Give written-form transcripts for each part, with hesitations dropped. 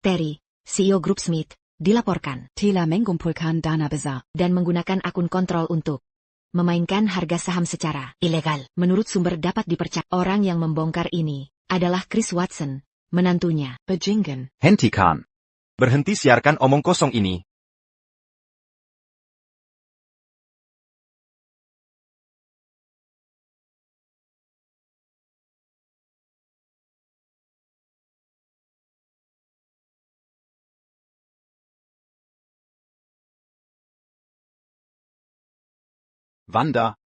Terry, CEO Grup Smith, dilaporkan telah mengumpulkan dana besar dan menggunakan akun kontrol untuk memainkan harga saham secara ilegal. Menurut sumber dapat dipercaya, orang yang membongkar ini adalah Chris Watson, menantunya. bajingan. Hentikan. Berhenti siarkan omong kosong ini. Wanda.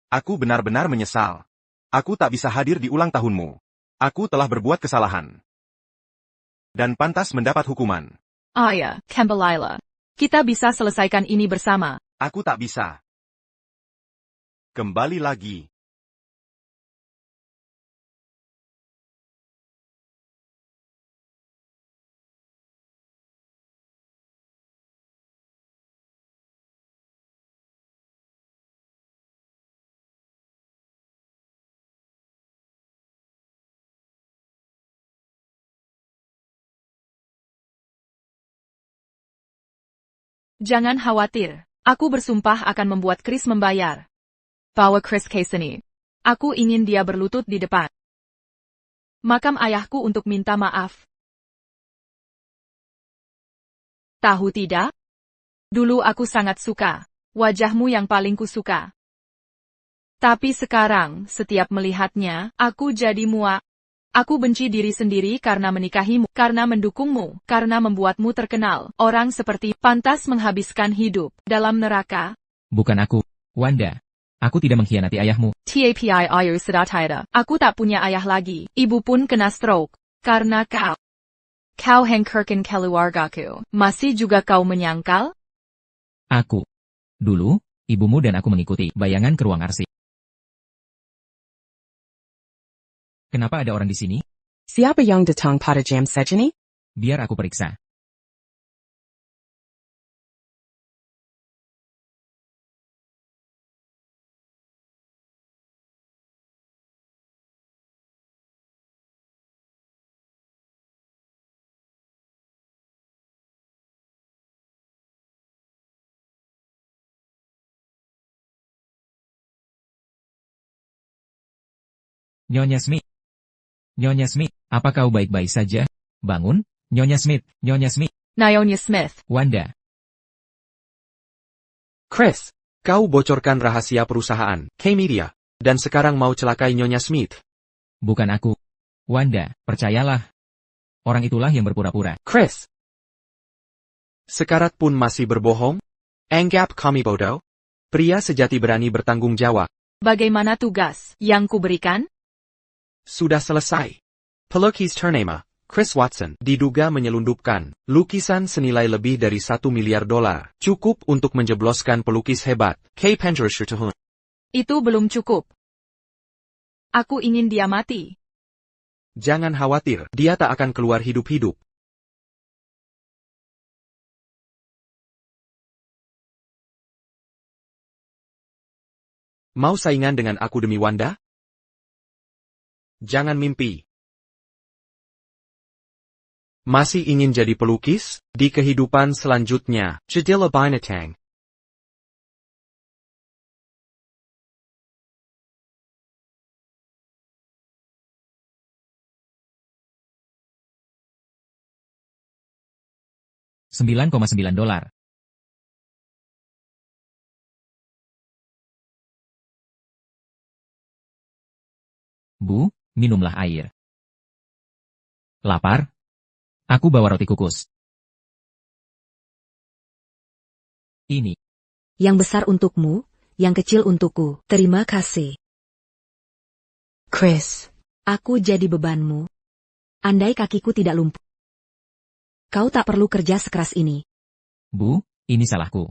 Aku benar-benar menyesal. Aku tak bisa hadir di ulang tahunmu. Aku telah berbuat kesalahan. Dan pantas mendapat hukuman. Ayah, Kembalilah. Kita bisa selesaikan ini bersama. Aku tak bisa. Kembali lagi. Jangan khawatir. Aku bersumpah akan membuat Chris membayar. Bawa Chris ke sini. Aku ingin dia berlutut di depan makam ayahku untuk minta maaf. Tahu tidak? Dulu aku sangat suka wajahmu yang paling kusuka. Tapi sekarang, setiap melihatnya, aku jadi muak. Aku benci diri sendiri karena menikahimu, karena mendukungmu, karena membuatmu terkenal. Orang seperti pantas menghabiskan hidup dalam neraka. Bukan aku, Wanda. Aku tidak mengkhianati ayahmu. Tapi ayu sudah. Aku tak punya ayah lagi. Ibu pun kena stroke. Karena kau. Kau hancurkan keluargaku. Masih juga kau menyangkal? Aku. Dulu, ibumu dan aku mengikuti bayangan ke ruang arsip. Kenapa ada orang di sini? Siapa yang datang pada jam segini? Biar aku periksa. Nyonya Smith. Nyonya Smith, apa kau baik-baik saja? Bangun, Nyonya Smith, Nyonya Smith. Nyonya Smith. Wanda. Chris, kau bocorkan rahasia perusahaan, K-Media, dan sekarang mau celakai Nyonya Smith. Bukan aku. Wanda, percayalah. Orang itulah yang berpura-pura. Chris. Sekarat pun masih berbohong? Anggap kami bodoh? Pria sejati berani bertanggung jawab. Bagaimana tugas yang kuberikan? Sudah selesai. Pelukis ternama, Chris Watson, diduga menyelundupkan lukisan senilai lebih dari $1 miliar. Cukup untuk menjebloskan pelukis hebat, K. Pendrashertuhun. Itu belum cukup. Aku ingin dia mati. Jangan khawatir, dia tak akan keluar hidup-hidup. Mau saingan dengan aku demi Wanda? Jangan mimpi. Masih ingin jadi pelukis? Di kehidupan selanjutnya, jadilah binatang. $9,9. Bu, minumlah air. Lapar? Aku bawa roti kukus. Ini. Yang besar untukmu, yang kecil untukku. Terima kasih. Chris, Aku jadi bebanmu. Andai kakiku tidak lumpuh. Kau tak perlu kerja sekeras ini. Bu, ini salahku.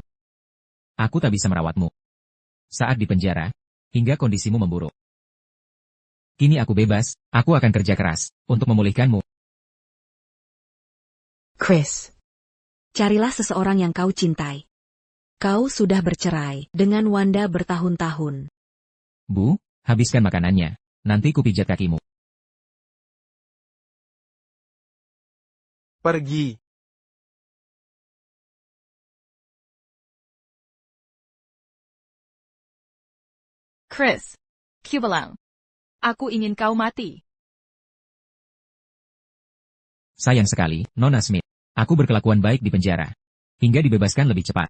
Aku tak bisa merawatmu. Saat di penjara, hingga kondisimu memburuk. Kini aku bebas, aku akan kerja keras untuk memulihkanmu. Chris, Carilah seseorang yang kau cintai. Kau sudah bercerai dengan Wanda bertahun-tahun. Bu, habiskan makanannya. Nanti kupijat kakimu. Pergi. Chris. Kubelang. Aku ingin kau mati. Sayang sekali, Nona Smith. Aku berkelakuan baik di penjara. Hingga dibebaskan lebih cepat.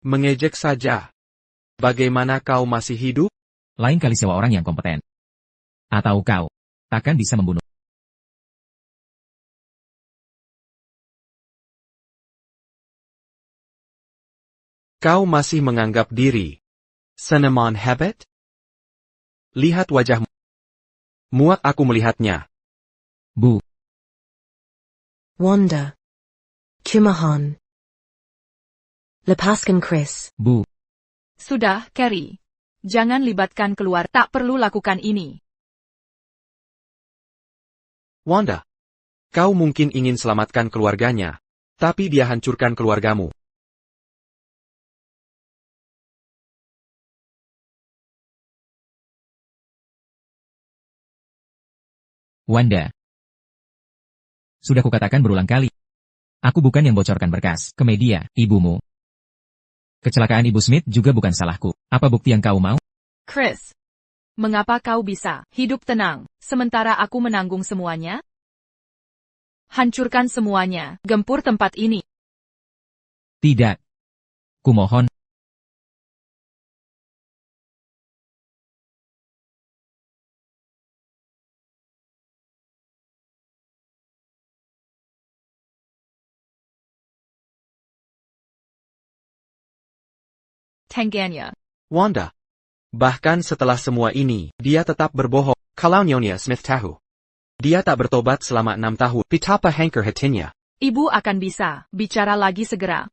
Mengejek saja. Bagaimana kau masih hidup? Lain kali sewa orang yang kompeten. Atau kau takkan bisa membunuh. Kau masih menganggap diri seniman hebat? Lihat wajahmu. Muak aku melihatnya. Bu, Wanda. Kumahan. Lepaskan Chris. Bu, Sudah, Carrie. Jangan libatkan keluar, tak perlu lakukan ini. Wanda. Kau mungkin ingin selamatkan keluarganya, tapi dia hancurkan keluargamu. Wanda. Sudah kukatakan berulang kali. Aku bukan yang bocorkan berkas ke media, ibumu. Kecelakaan Ibu Smith juga bukan salahku. Apa bukti yang kau mau? Chris. Mengapa kau bisa hidup tenang, sementara aku menanggung semuanya? Hancurkan semuanya, gempur tempat ini. Tidak. Kumohon. Tangganya. Wanda. Bahkan setelah semua ini, dia tetap berbohong. Kalau Nyonya Smith tahu. Dia tak bertobat selama 6 tahun. Betapa hancur hatinya. Ibu akan bisa bicara lagi segera.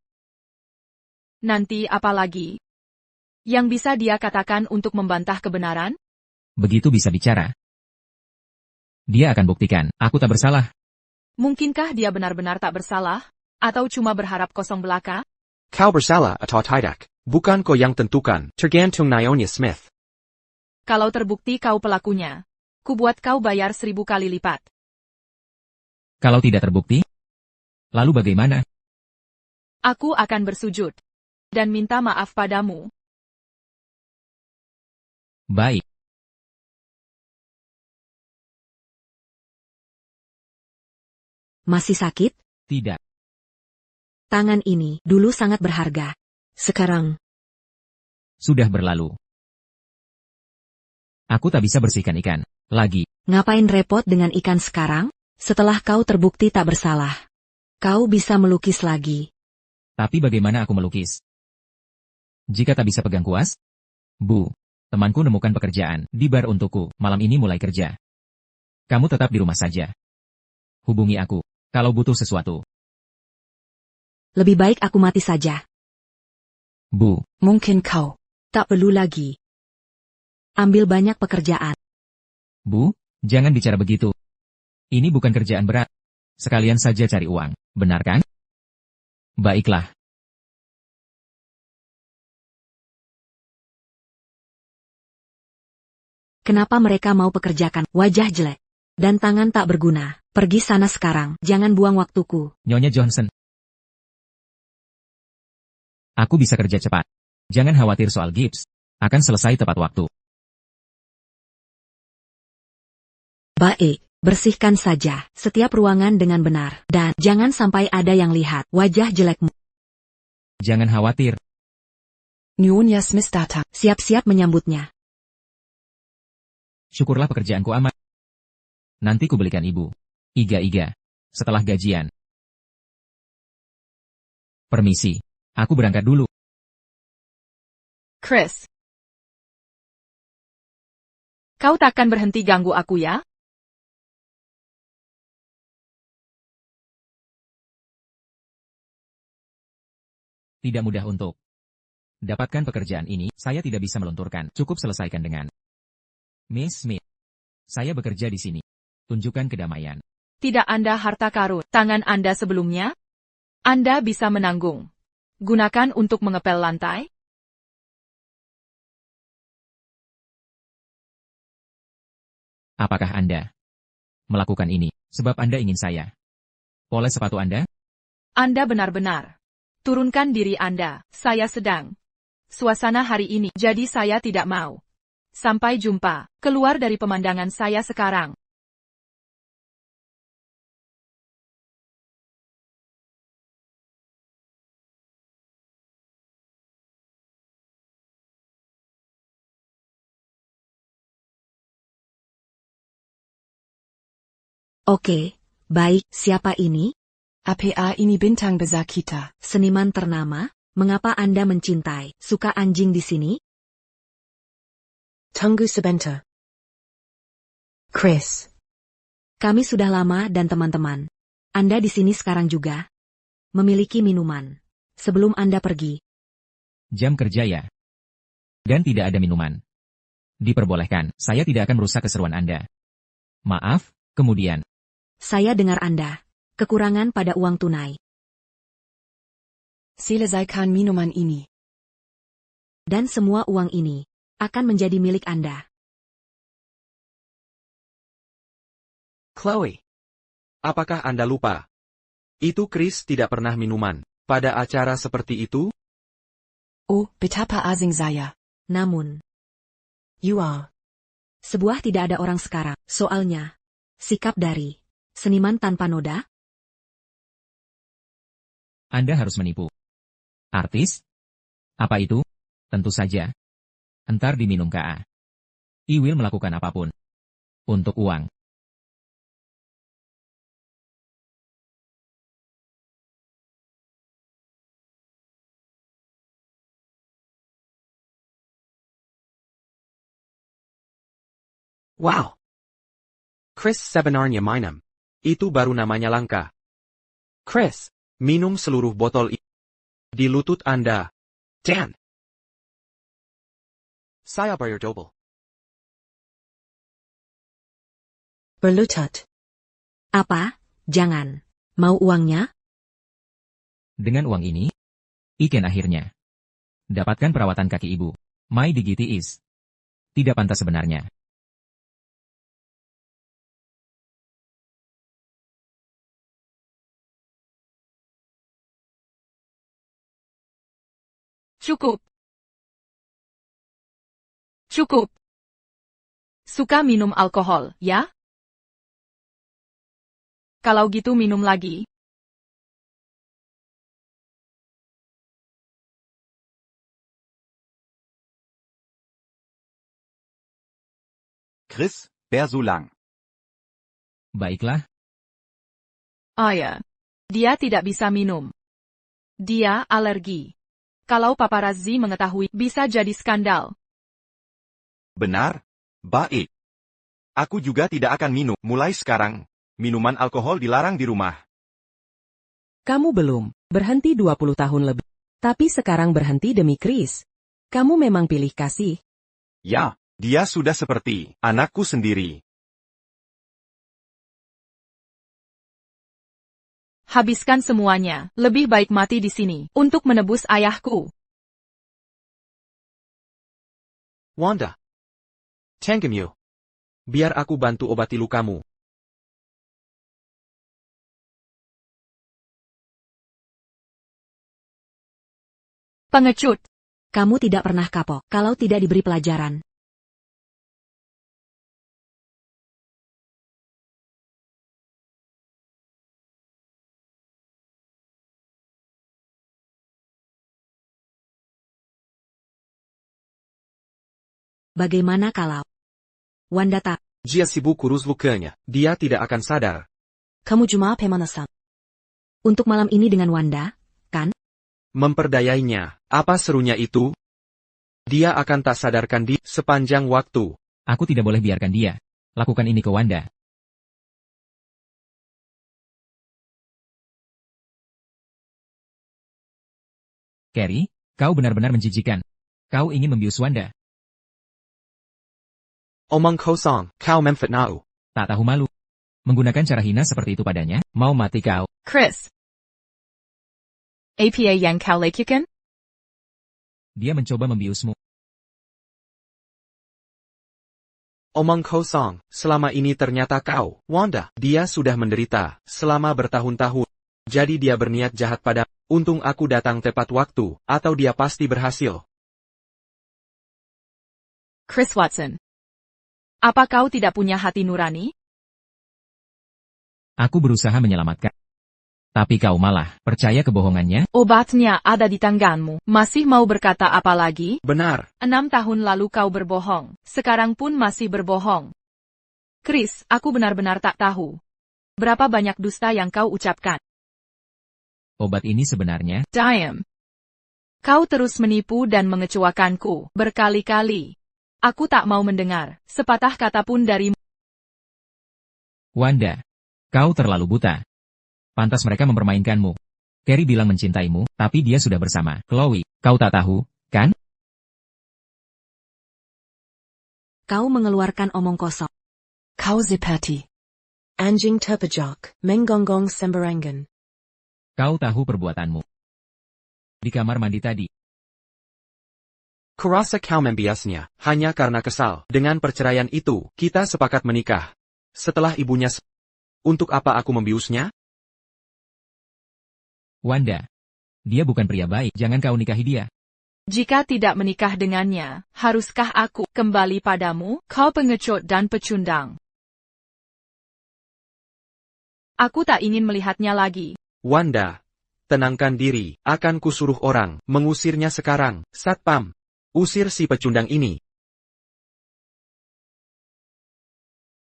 Nanti apa lagi? Yang bisa dia katakan untuk membantah kebenaran? Begitu bisa bicara. Dia akan buktikan, aku tak bersalah. Mungkinkah dia benar-benar tak bersalah? Atau cuma berharap kosong belaka? Kau bersalah atau tidak? Bukan kau yang tentukan, tergantung Nyonya Smith. Kalau terbukti kau pelakunya, ku buat kau bayar 1000 kali lipat. Kalau tidak terbukti? Lalu bagaimana? Aku akan bersujud dan minta maaf padamu. Baik. Masih sakit? Tidak. Tangan ini dulu sangat berharga. Sekarang, Sudah berlalu. Aku tak bisa bersihkan ikan. Lagi. ngapain repot dengan ikan sekarang? Setelah kau terbukti tak bersalah. Kau bisa melukis lagi. Tapi bagaimana aku melukis? Jika tak bisa pegang kuas? Bu, temanku nemukan pekerjaan di bar untukku. Malam ini mulai kerja. Kamu tetap di rumah saja. Hubungi aku kalau butuh sesuatu. Lebih baik aku mati saja. Bu, Mungkin kau. Tak perlu lagi. Ambil banyak pekerjaan. Bu, jangan bicara begitu. Ini bukan kerjaan berat. Sekalian saja cari uang, benar kan? Baiklah. Kenapa mereka mau pekerjakan wajah jelek dan tangan tak berguna? Pergi sana sekarang, jangan buang waktuku. Nyonya Johnson. Aku bisa kerja cepat. Jangan khawatir soal gips. Akan selesai tepat waktu. Baik, bersihkan saja setiap ruangan dengan benar. Dan jangan sampai ada yang lihat wajah jelekmu. Jangan khawatir. Nyonya Smith datang. Siap-siap menyambutnya. Syukurlah pekerjaanku aman. Nanti ku belikan ibu. Iga-iga. Setelah gajian. Permisi. Aku berangkat dulu. Chris. Kau takkan berhenti ganggu aku ya? Tidak mudah untuk dapatkan pekerjaan ini, saya tidak bisa melunturkan. Cukup selesaikan dengan Miss Smith. Saya bekerja di sini. Tunjukkan kedamaian. Tidak Anda harta karun tangan Anda sebelumnya? Anda bisa menanggung. Gunakan untuk mengepel lantai? Apakah Anda melakukan ini sebab Anda ingin saya Poles sepatu Anda? Anda benar-benar. Turunkan diri Anda, saya sedang. Suasana hari ini, jadi saya tidak mau. Sampai jumpa, keluar dari pemandangan saya sekarang. Oke, baik, siapa ini? APA ini bintang besar kita. Seniman ternama? Mengapa Anda mencintai, suka anjing di sini? Tunggu sebentar. Chris. Kami sudah lama dan teman-teman. Anda di sini sekarang juga? Memiliki minuman. Sebelum Anda pergi. Jam kerja ya? Dan tidak ada minuman. Diperbolehkan, saya tidak akan merusak keseruan Anda. Maaf, kemudian. Saya dengar Anda. Kekurangan pada uang tunai. Selesaikan minuman ini. Dan semua uang ini akan menjadi milik Anda. Chloe. Apakah Anda lupa? Itu Chris tidak pernah minuman. Pada acara seperti itu? Oh, betapa asing saya. Namun, You are. sebuah tidak ada orang sekarang. Soalnya, sikap dari seniman tanpa noda? Anda harus menipu. Artis? Apa itu? Tentu saja. Entar diminum KA. I will melakukan apapun. Untuk uang. Wow. Chris sebenarnya minum. Itu baru namanya langka. Chris, minum seluruh botol ini. Di lutut Anda. Dan. Saya bayar double. Berlutut. Apa? Jangan. Mau uangnya? Dengan uang ini, Iken akhirnya dapatkan perawatan kaki ibu. My dignity is tidak pantas sebenarnya. Cukup. Cukup. Suka minum alkohol, ya? Kalau gitu minum lagi. Chris, wer so lang? Baiklah, Oh ya. Dia tidak bisa minum. Dia alergi. Kalau paparazzi mengetahui, bisa jadi skandal. Benar? Baik. Aku juga tidak akan minum. Mulai sekarang, minuman alkohol dilarang di rumah. Kamu belum berhenti 20 tahun lebih. Tapi sekarang berhenti demi Chris. Kamu memang pilih kasih. Ya, dia sudah seperti anakku sendiri. Habiskan semuanya. Lebih baik mati di sini untuk menebus ayahku. Wanda. Tanggamu. Biar aku bantu obati lukamu. Pengecut. Kamu tidak pernah kapok kalau tidak diberi pelajaran. Bagaimana kalau Wanda tak? Dia sibuk urus lukanya. Dia tidak akan sadar. Kamu cuma pemanasam. Untuk malam ini dengan Wanda, kan? Memperdayainya. Apa serunya itu? Dia akan tak sadarkan diri sepanjang waktu. aku tidak boleh biarkan dia lakukan ini ke Wanda. Carrie, kau benar-benar menjijikan. Kau ingin membius Wanda. Omong kosong, kau memfitnahku. Tak tahu malu. Menggunakan cara hina seperti itu padanya, mau mati kau. Chris. Apa yang kau lakukan? Dia mencoba membiusmu. Omong kosong, selama ini ternyata kau, Wanda. Dia sudah menderita, selama bertahun-tahun. Jadi dia berniat jahat pada. Untung aku datang tepat waktu, atau dia pasti berhasil. Chris Watson. Apa kau tidak punya hati nurani? Aku berusaha menyelamatkan. Tapi kau malah percaya kebohongannya? Obatnya ada di tanganmu. Masih mau berkata apa lagi? Benar. 6 tahun lalu kau berbohong. Sekarang pun masih berbohong. Chris, aku benar-benar tak tahu. Berapa banyak dusta yang kau ucapkan? Obat ini sebenarnya... Diam. Kau terus menipu dan mengecewakanku berkali-kali. Aku tak mau mendengar sepatah kata pun darimu. Wanda, kau terlalu buta. Pantas mereka mempermainkanmu. Carrie bilang mencintaimu, tapi dia sudah bersama Chloe. Kau tak tahu, kan? Kau mengeluarkan omong kosong. Kau seperti anjing terpejak, menggonggong sembarangan. Kau tahu perbuatanmu. Di kamar mandi tadi. Kurasa kau membiasnya, hanya karena kesal. Dengan perceraian itu, kita sepakat menikah. Setelah ibunya untuk apa aku membiusnya? Wanda, dia bukan pria baik, jangan kau nikahi dia. Jika tidak menikah dengannya, haruskah aku kembali padamu? Kau pengecut dan pecundang. Aku tak ingin melihatnya lagi. Wanda, tenangkan diri, akan kusuruh orang, mengusirnya sekarang. Satpam, usir si pecundang ini.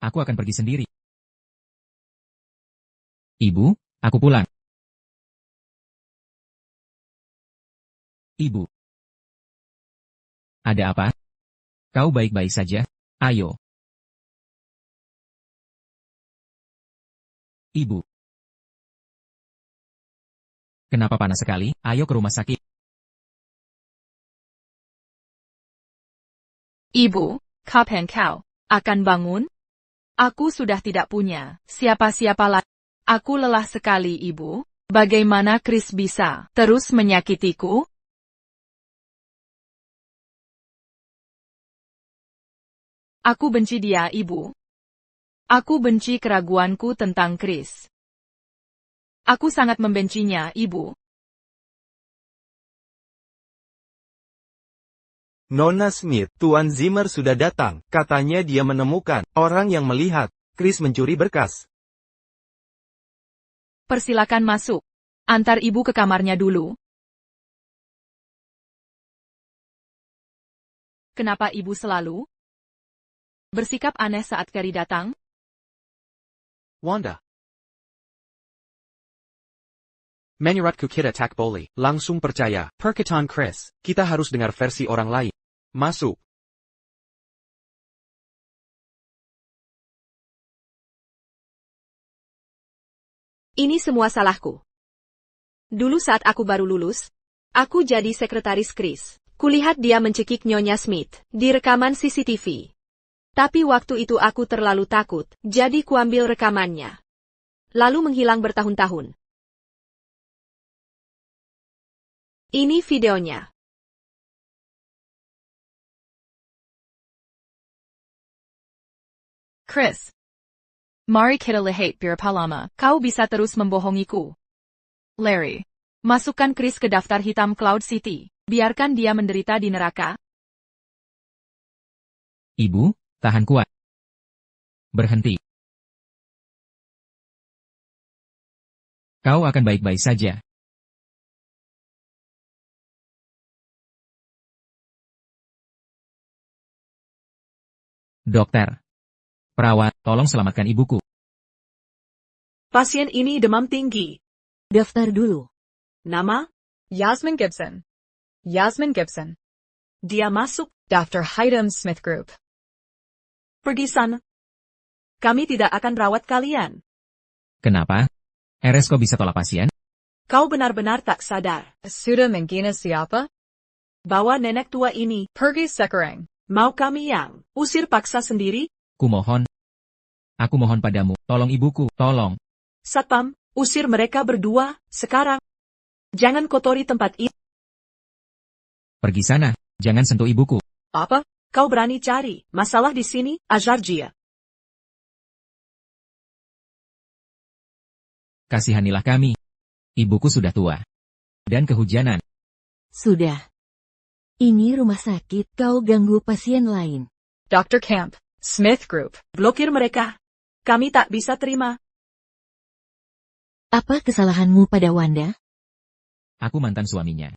Aku akan pergi sendiri. Ibu, aku pulang. Ibu. Ada apa? Kau baik-baik saja? Ayo. Ibu. Kenapa panas sekali? Ayo ke rumah sakit. Ibu, kapan kau akan bangun? Aku sudah tidak punya siapa-siapa lagi. Aku lelah sekali, Ibu. Bagaimana Chris bisa terus menyakitiku? Aku benci dia, Ibu. Aku benci keraguanku tentang Chris. Aku sangat membencinya, Ibu. Nona Smith, Tuan Zimmer sudah datang. Katanya dia menemukan orang yang melihat Chris mencuri berkas. Persilakan masuk. Antar Ibu ke kamarnya dulu. Kenapa Ibu selalu bersikap aneh saat Carrie datang? Wanda. Menurutku kita tak boleh langsung percaya perkataan Chris. Kita harus dengar versi orang lain. Masuk. Ini semua salahku. Dulu saat aku baru lulus, aku jadi sekretaris Chris. Kulihat dia mencekik Nyonya Smith di rekaman CCTV. Tapi waktu itu aku terlalu takut, jadi kuambil rekamannya. Lalu menghilang bertahun-tahun. Ini videonya. Chris. Mari kita lihat berapa lama kau bisa terus membohongiku. Larry. Masukkan Chris ke daftar hitam Cloud City. Biarkan dia menderita di neraka. Ibu, tahan kuat. Berhenti. Kau akan baik-baik saja. Dokter. Perawat, tolong selamatkan ibuku. Pasien ini demam tinggi. Daftar dulu. Nama? Yasmin Gibson. Yasmin Gibson. Dia masuk. Dr. Haydam Smith Group. Pergi sana. Kami tidak akan rawat kalian. Kenapa? RS kok bisa tolak pasien? Kau benar-benar tak sadar. Sudah menggina siapa? Bahwa nenek tua ini, Pergi sekarang. mau kami yang usir paksa sendiri? Kumohon. Aku mohon padamu, tolong ibuku, tolong. Satpam, usir mereka berdua, sekarang. Jangan kotori tempat ini. Pergi sana, jangan sentuh ibuku. Apa? Kau berani cari masalah di sini, Azarjia. Kasihanilah kami. Ibuku sudah tua. Dan kehujanan. Sudah. Ini rumah sakit, kau ganggu pasien lain. Dr. Camp, Smith Group. Blokir mereka. Kami tak bisa terima. Apa kesalahanmu pada Wanda? Aku mantan suaminya.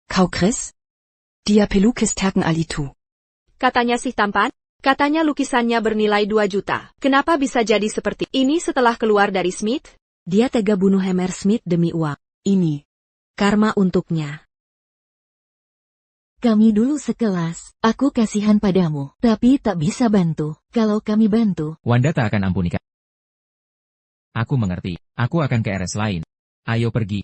Kau Chris? Dia pelukis terken alitu. Katanya sih tampan. Katanya lukisannya bernilai 2 juta. Kenapa bisa jadi seperti ini setelah keluar dari Smith? Dia tega bunuh Hammer Smith demi uang. Ini karma untuknya. Kami dulu sekelas, aku kasihan padamu, tapi tak bisa bantu. Kalau kami bantu, Wanda tak akan ampuni kami. Aku mengerti. Aku akan ke RS lain. Ayo pergi.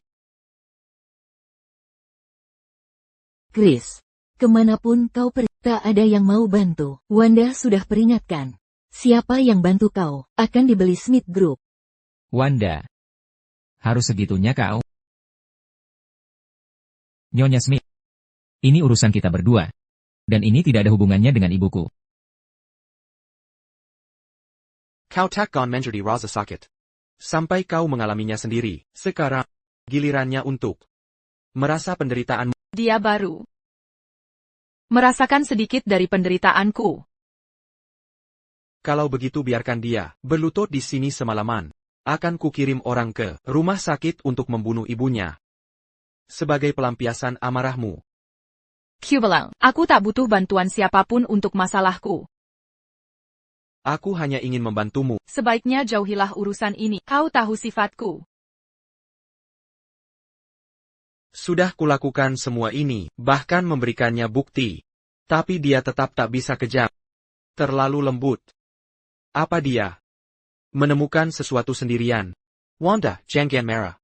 Chris. Kemanapun kau pergi, tak ada yang mau bantu. Wanda sudah peringatkan. Siapa yang bantu kau, akan dibeli Smith Group. Wanda. Harus segitunya kau? Nyonya Smith. Ini urusan kita berdua. Dan ini tidak ada hubungannya dengan ibuku. Kau takkan menjadi rasa sakit. Sampai kau mengalaminya sendiri. Sekarang, gilirannya untuk merasa penderitaan. Dia baru merasakan sedikit dari penderitaanku. Kalau begitu biarkan dia berlutut di sini semalaman. Akan kukirim orang ke rumah sakit untuk membunuh ibunya. Sebagai pelampiasan amarahmu. Kubelang, aku tak butuh bantuan siapapun untuk masalahku. Aku hanya ingin membantumu. Sebaiknya jauhilah urusan ini. Kau tahu sifatku. Sudah kulakukan semua ini, bahkan memberikannya bukti. Tapi dia tetap tak bisa kejam. Terlalu lembut. Apa dia menemukan sesuatu sendirian? Wanda, jangan marah.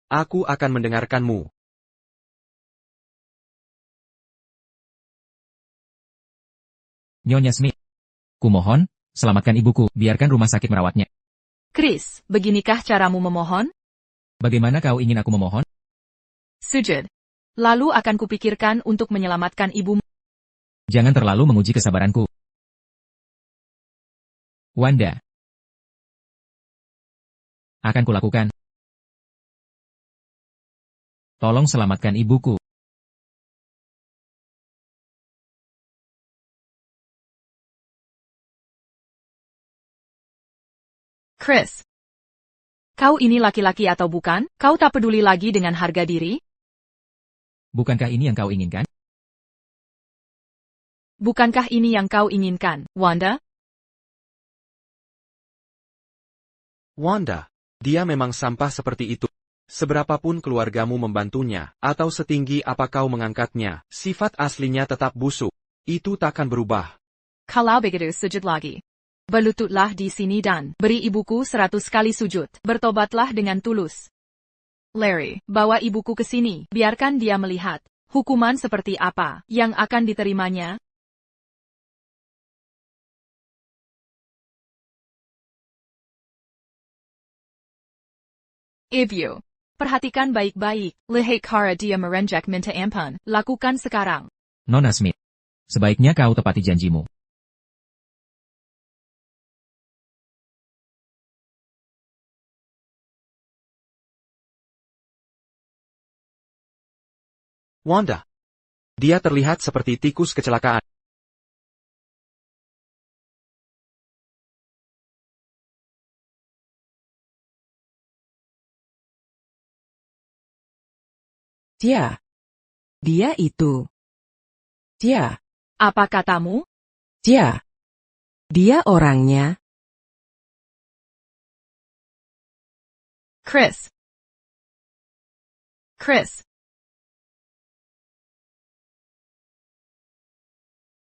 Aku akan mendengarkanmu. Nyonya Smith. Kumohon, selamatkan ibuku. Biarkan rumah sakit merawatnya. Chris, beginikah caramu memohon? Bagaimana kau ingin aku memohon? Sujud. Lalu akan kupikirkan untuk menyelamatkan ibumu. Jangan terlalu menguji kesabaranku. Wanda. Akan kulakukan. Tolong selamatkan ibuku. Chris. Kau ini laki-laki atau bukan? Kau tak peduli lagi dengan harga diri? Bukankah ini yang kau inginkan? Bukankah ini yang kau inginkan, Wanda? Wanda, dia memang sampah seperti itu. Seberapapun keluargamu membantunya, atau setinggi apa kau mengangkatnya, sifat aslinya tetap busuk. Itu takkan berubah. Kalau begitu sujud lagi. Berlututlah di sini dan beri ibuku 100 kali sujud. Bertobatlah dengan tulus. Larry, bawa ibuku ke sini. Biarkan dia melihat hukuman seperti apa yang akan diterimanya. Ibu, perhatikan baik-baik. Lihat cara dia merenjak minta ampun. Lakukan sekarang. Nona Smith. Sebaiknya kau tepati janjimu. Wanda. Dia terlihat seperti tikus kecelakaan. Dia itu. Apa katamu? Dia orangnya. Chris.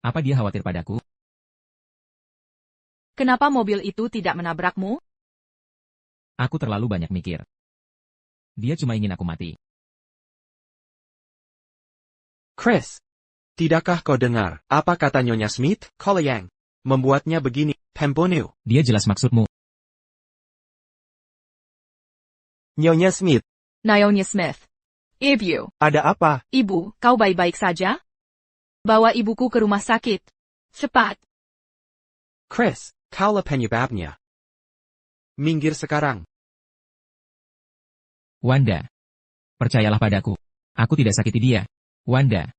Apa dia khawatir padaku? Kenapa mobil itu tidak menabrakmu? Aku terlalu banyak mikir. Dia cuma ingin aku mati. Chris. Tidakkah kau dengar apa kata Nyonya Smith? Kalau yang membuatnya begini, Pembunuh. Dia jelas maksudmu. Nyonya Smith, Nyonya Smith. Ibu. ada apa? Ibu, kau baik-baik saja? Bawa ibuku ke rumah sakit. Cepat. Chris, kaulah penyebabnya. Minggir sekarang. Wanda. Percayalah padaku. Aku tidak sakiti dia. Wanda.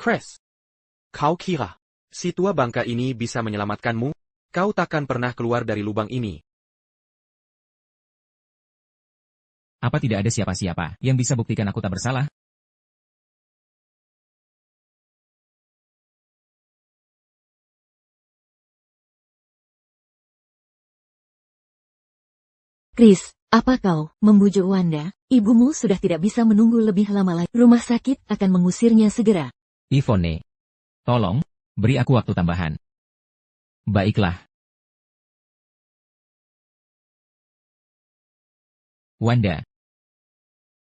Chris. Kau kira, si tua bangka ini bisa menyelamatkanmu? Kau takkan pernah keluar dari lubang ini. Apa tidak ada siapa-siapa yang bisa buktikan aku tak bersalah? Chris, apa kau membujuk Wanda? Ibumu sudah tidak bisa menunggu lebih lama lagi. Rumah sakit akan mengusirnya segera. Yvonne. Tolong, beri aku waktu tambahan. Baiklah. Wanda.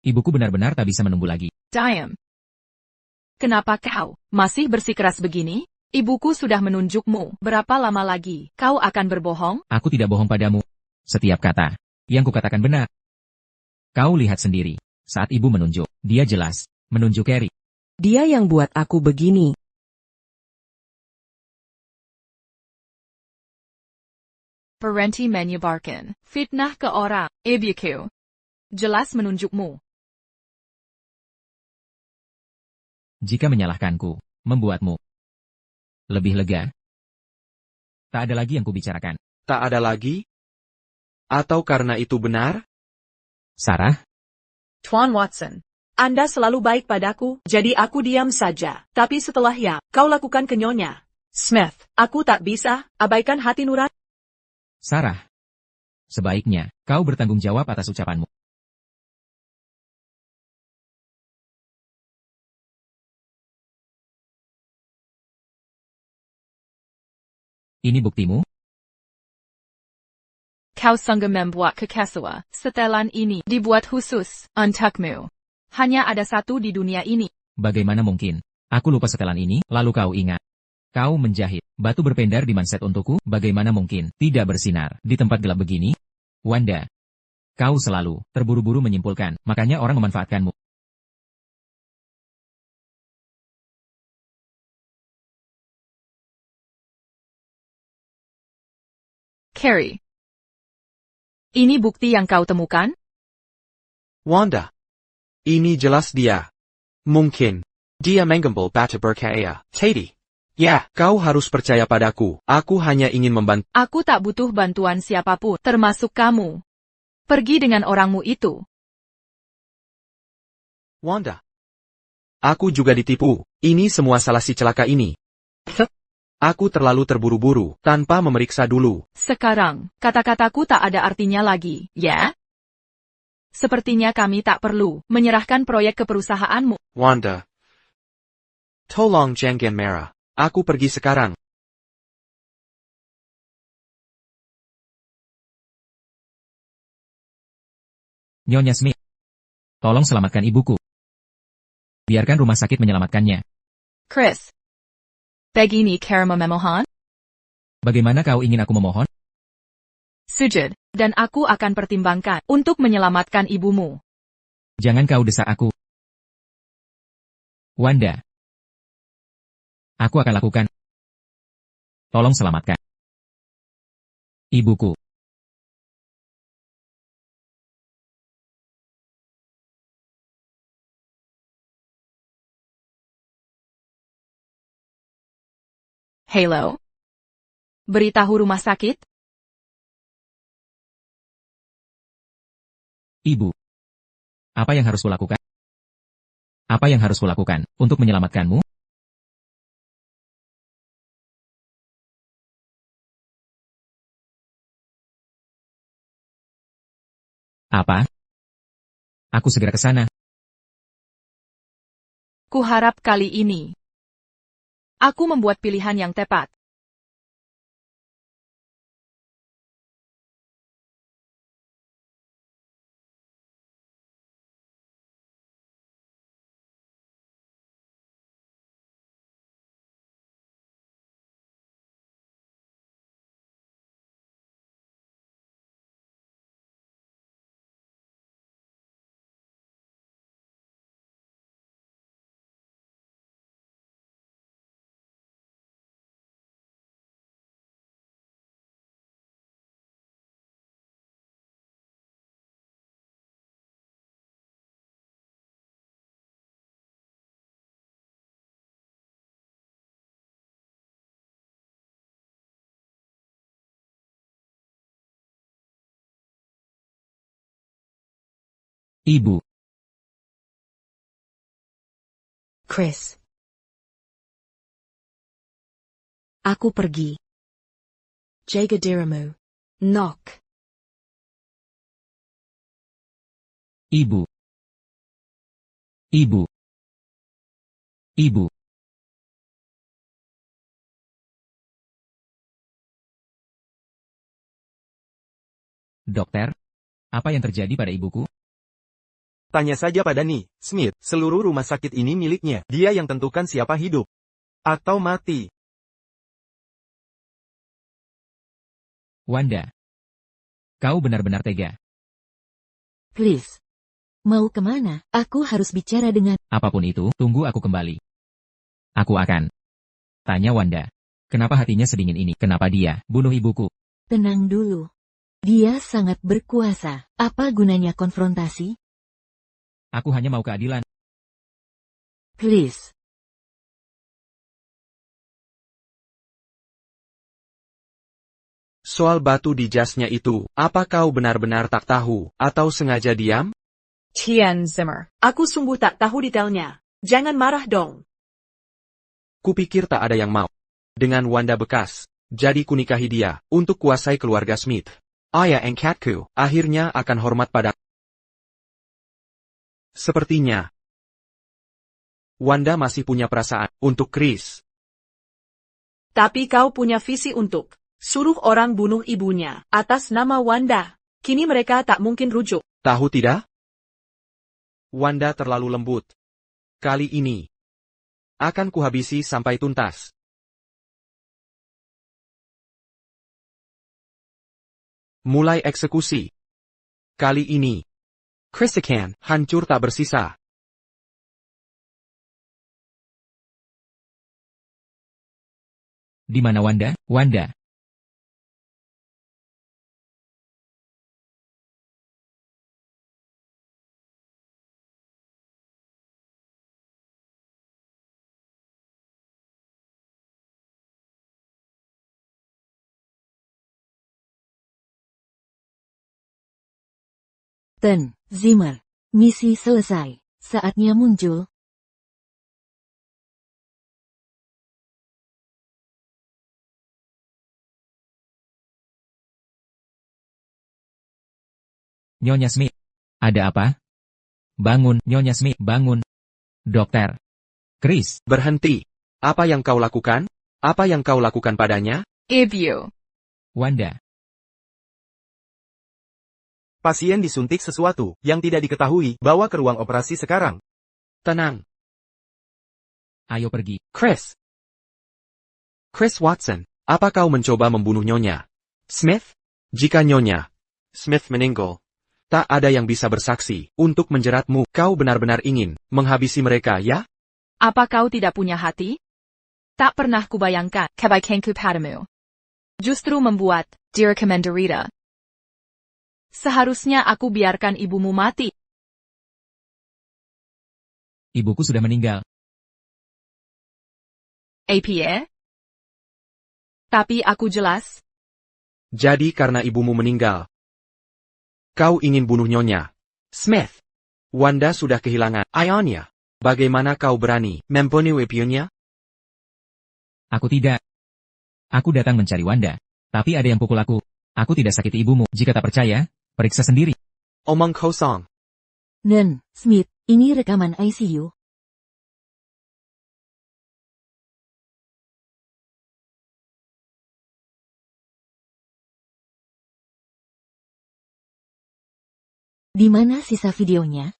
Ibuku benar-benar tak bisa menunggu lagi. Diam. Kenapa kau masih bersikeras begini? Ibuku sudah menunjukmu. Berapa lama lagi kau akan berbohong? Aku tidak bohong padamu. Setiap kata yang kukatakan benar. Kau lihat sendiri. Saat ibu menunjuk, dia jelas menunjuk Carrie. Dia yang buat aku begini. Berhenti menyebarkan fitnah ke orang. Ibuku jelas menunjukmu. Jika menyalahkanku, membuatmu lebih lega. Tak ada lagi yang kubicarakan. Tak ada lagi? Atau karena itu benar? Sarah? Tuan Watson. Anda selalu baik padaku, jadi aku diam saja. Tapi setelah yang kau lakukan ke Nyonya Smith. aku tak bisa abaikan hati nurani. Sarah. Sebaiknya, kau bertanggung jawab atas ucapanmu. Ini buktimu? Kau sanggup membuat kekesewaan. Setelan ini dibuat khusus untukmu. Hanya ada satu di dunia ini. Bagaimana mungkin? Aku lupa setelan ini, lalu kau ingat. Kau menjahit batu berpendar di manset untukku, bagaimana mungkin tidak bersinar di tempat gelap begini? Wanda. Kau selalu terburu-buru menyimpulkan, makanya orang memanfaatkanmu. Carrie. Ini bukti yang kau temukan? Wanda. Ini jelas dia. Mungkin. Dia menggembel batu berkaya. Teddy. Ya, kau harus percaya padaku. Aku hanya ingin membantu. Aku tak butuh bantuan siapapun, termasuk kamu. Pergi dengan orangmu itu. Wanda. Aku juga ditipu. Ini semua salah si celaka ini. Aku terlalu terburu-buru, tanpa memeriksa dulu. Sekarang, kata-kataku tak ada artinya lagi, ya? Sepertinya kami tak perlu menyerahkan proyek ke perusahaanmu. Wanda. Tolong jangan marah. Aku pergi sekarang. Nyonya Smith. Tolong selamatkan ibuku. Biarkan rumah sakit menyelamatkannya. Chris. Begini cara memohon? Bagaimana kau ingin aku memohon? Sujud, dan aku akan pertimbangkan untuk menyelamatkan ibumu. Jangan kau desak aku. Wanda. Aku akan lakukan. Tolong selamatkan ibuku. Halo? Beritahu rumah sakit? Ibu. Apa yang harus kulakukan? Apa yang harus kulakukan untuk menyelamatkanmu? Apa? Aku segera ke sana. Kuharap kali ini aku membuat pilihan yang tepat. Ibu. Chris. Aku pergi. Jaga dirimu. Knock. Ibu. Ibu. Ibu. Dokter, apa yang terjadi pada ibuku? Tanya saja pada Smith. Seluruh rumah sakit ini miliknya. Dia yang tentukan siapa hidup atau mati. Wanda. Kau benar-benar tega. Chris. Mau kemana? Aku harus bicara dengan... Apapun itu, tunggu aku kembali. Aku akan. Tanya Wanda. Kenapa hatinya sedingin ini? Kenapa dia bunuh ibuku? Tenang dulu. Dia sangat berkuasa. Apa gunanya konfrontasi? Aku hanya mau keadilan. Chris. Soal batu di jasnya itu, apa kau benar-benar tak tahu, atau sengaja diam? Tian Zimmer. Aku sungguh tak tahu detailnya. Jangan marah dong. Kupikir tak ada yang mau. Dengan Wanda bekas, jadi kunikahi dia, untuk kuasai keluarga Smith. Ayah angkatku, akhirnya akan hormat pada... Sepertinya, Wanda masih punya perasaan untuk Chris. Tapi kau punya visi untuk suruh orang bunuh ibunya atas nama Wanda. Kini mereka tak mungkin rujuk. Tahu tidak? Wanda terlalu lembut. Kali ini, akan kuhabisi sampai tuntas. Mulai eksekusi. Kali ini, Chris akan hancur tak bersisa. Di mana Wanda? Wanda. Zimmer. Misi selesai. Saatnya muncul. Nyonya Smith. Ada apa? Bangun, Nyonya Smith, bangun. Dokter. Chris. Berhenti. Apa yang kau lakukan? Apa yang kau lakukan padanya? Ibu. Wanda. Pasien disuntik sesuatu yang tidak diketahui. Bawa ke ruang operasi sekarang. Tenang. Ayo pergi. Chris. Chris Watson, apa kau mencoba membunuh Nyonya Smith? Jika Nyonya Smith meninggal, tak ada yang bisa bersaksi untuk menjeratmu. Kau benar-benar ingin menghabisi mereka, ya? Apa kau tidak punya hati? Tak pernah kubayangkan kebaikanku padamu. Justru membuat diri menderita. Seharusnya aku biarkan ibumu mati. Ibuku sudah meninggal. Apa? Tapi aku jelas. Jadi karena ibumu meninggal, kau ingin bunuh Nyonya Smith. Wanda sudah kehilangan ayahnya. Bagaimana kau berani membunuh ibunya? Aku tidak. Aku datang mencari Wanda. Tapi ada yang pukul aku. Aku tidak sakiti ibumu. Jika tak percaya, periksa sendiri. Omong kosong. Smith, ini rekaman ICU. Di mana sisa videonya?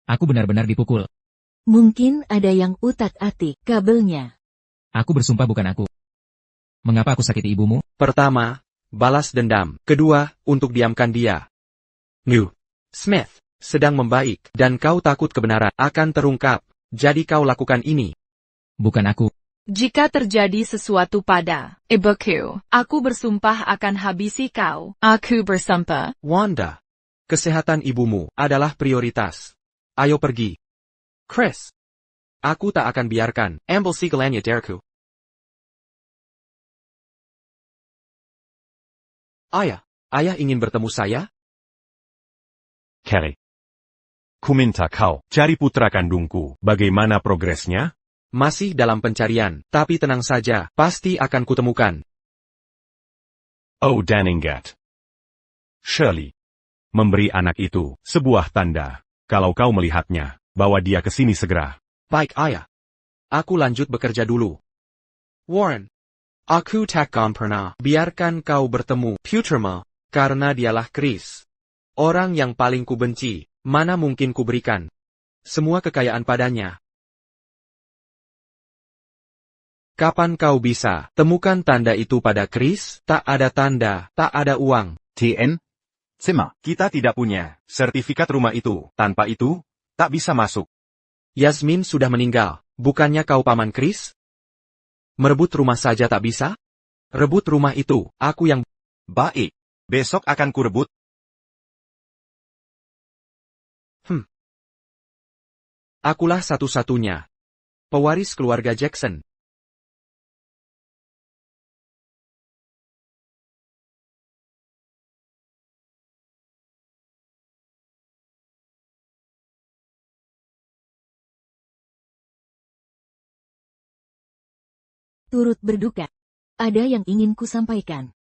Aku benar-benar dipukul. Mungkin ada yang utak-atik kabelnya. Aku bersumpah bukan aku. Mengapa aku sakiti ibumu? Pertama, balas dendam. Kedua, untuk diamkan dia. Smith sedang membaik, dan kau takut kebenaran akan terungkap. Jadi kau lakukan ini. Bukan aku. Jika terjadi sesuatu pada ibuku, aku bersumpah akan habisi kau. Aku bersumpah. Wanda, kesehatan ibumu adalah prioritas. Ayo pergi. Chris, aku tak akan biarkan ambil segalanya dariku. Ayah ingin bertemu saya? Kelly. Kuminta kau, cari putra kandungku. Bagaimana progresnya? Masih dalam pencarian, tapi tenang saja, pasti akan kutemukan. Oh Daningat. Shirley. Memberi anak itu sebuah tanda. Kalau kau melihatnya, bawa dia ke sini segera. Baik ayah. Aku lanjut bekerja dulu. Warren. Aku takkan pernah biarkan kau bertemu Putrama, karena dialah Chris. Orang yang paling kubenci, mana mungkin kuberikan semua kekayaan padanya. Kapan kau bisa temukan tanda itu pada Chris? Tak ada tanda, tak ada uang. TN? Zimmer. Kita tidak punya sertifikat rumah itu. Tanpa itu, tak bisa masuk. Yasmin sudah meninggal. Bukannya kau paman Chris? Merebut rumah saja tak bisa? Rebut rumah itu, aku yang... Baik. Besok akan kurebut. Akulah satu-satunya pewaris keluarga Jackson. Turut berduka. Ada yang ingin kusampaikan.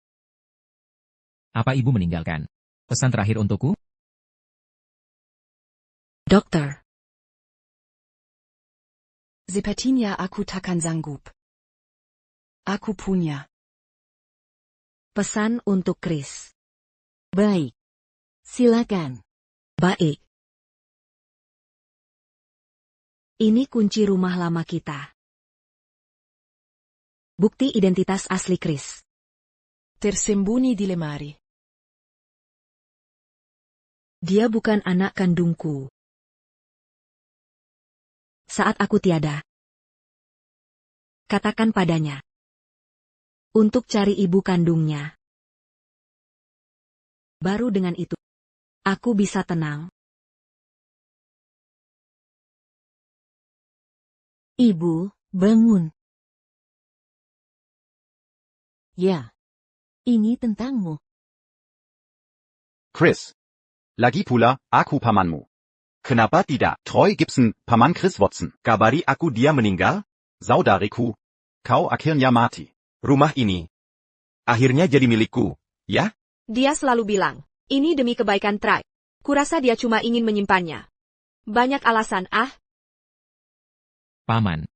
Apa ibu meninggalkan pesan terakhir untukku? Dokter. Sepertinya aku takkan sanggup. Aku punya Pesan untuk Chris. Baik. Silakan. Baik. Ini kunci rumah lama kita. Bukti identitas asli Chris. tersembunyi di lemari. Dia bukan anak kandungku. Saat aku tiada, katakan padanya untuk cari ibu kandungnya. Baru dengan itu, aku bisa tenang. Ibu, bangun. Ya. Ini tentangmu. Chris. Lagi pula, aku pamanmu. Kenapa tidak? Troy Gibson, paman Chris Watson. Kabari aku dia meninggal? Saudariku. Kau akhirnya mati. Rumah ini akhirnya jadi milikku, ya? Dia selalu bilang, ini demi kebaikan Troy. Kurasa dia cuma ingin menyimpannya. Banyak alasan, Paman.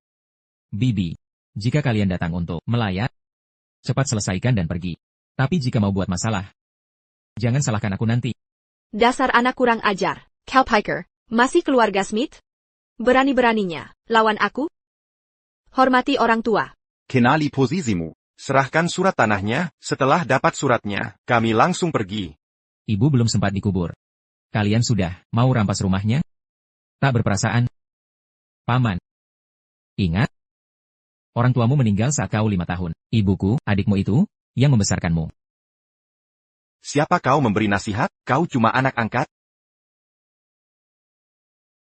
Bibi. Jika kalian datang untuk melayat, cepat selesaikan dan pergi. Tapi jika mau buat masalah, jangan salahkan aku nanti. Dasar anak kurang ajar. Cal Piker, masih keluarga Smith? Berani-beraninya, lawan aku? Hormati orang tua. Kenali posisimu. Serahkan surat tanahnya, setelah dapat suratnya, kami langsung pergi. Ibu belum sempat dikubur. Kalian sudah mau rampas rumahnya? Tak berperasaan. Paman. Ingat? Orang tuamu meninggal saat kau 5 tahun. Ibuku, adikmu itu, yang membesarkanmu. Siapa kau memberi nasihat? Kau cuma anak angkat?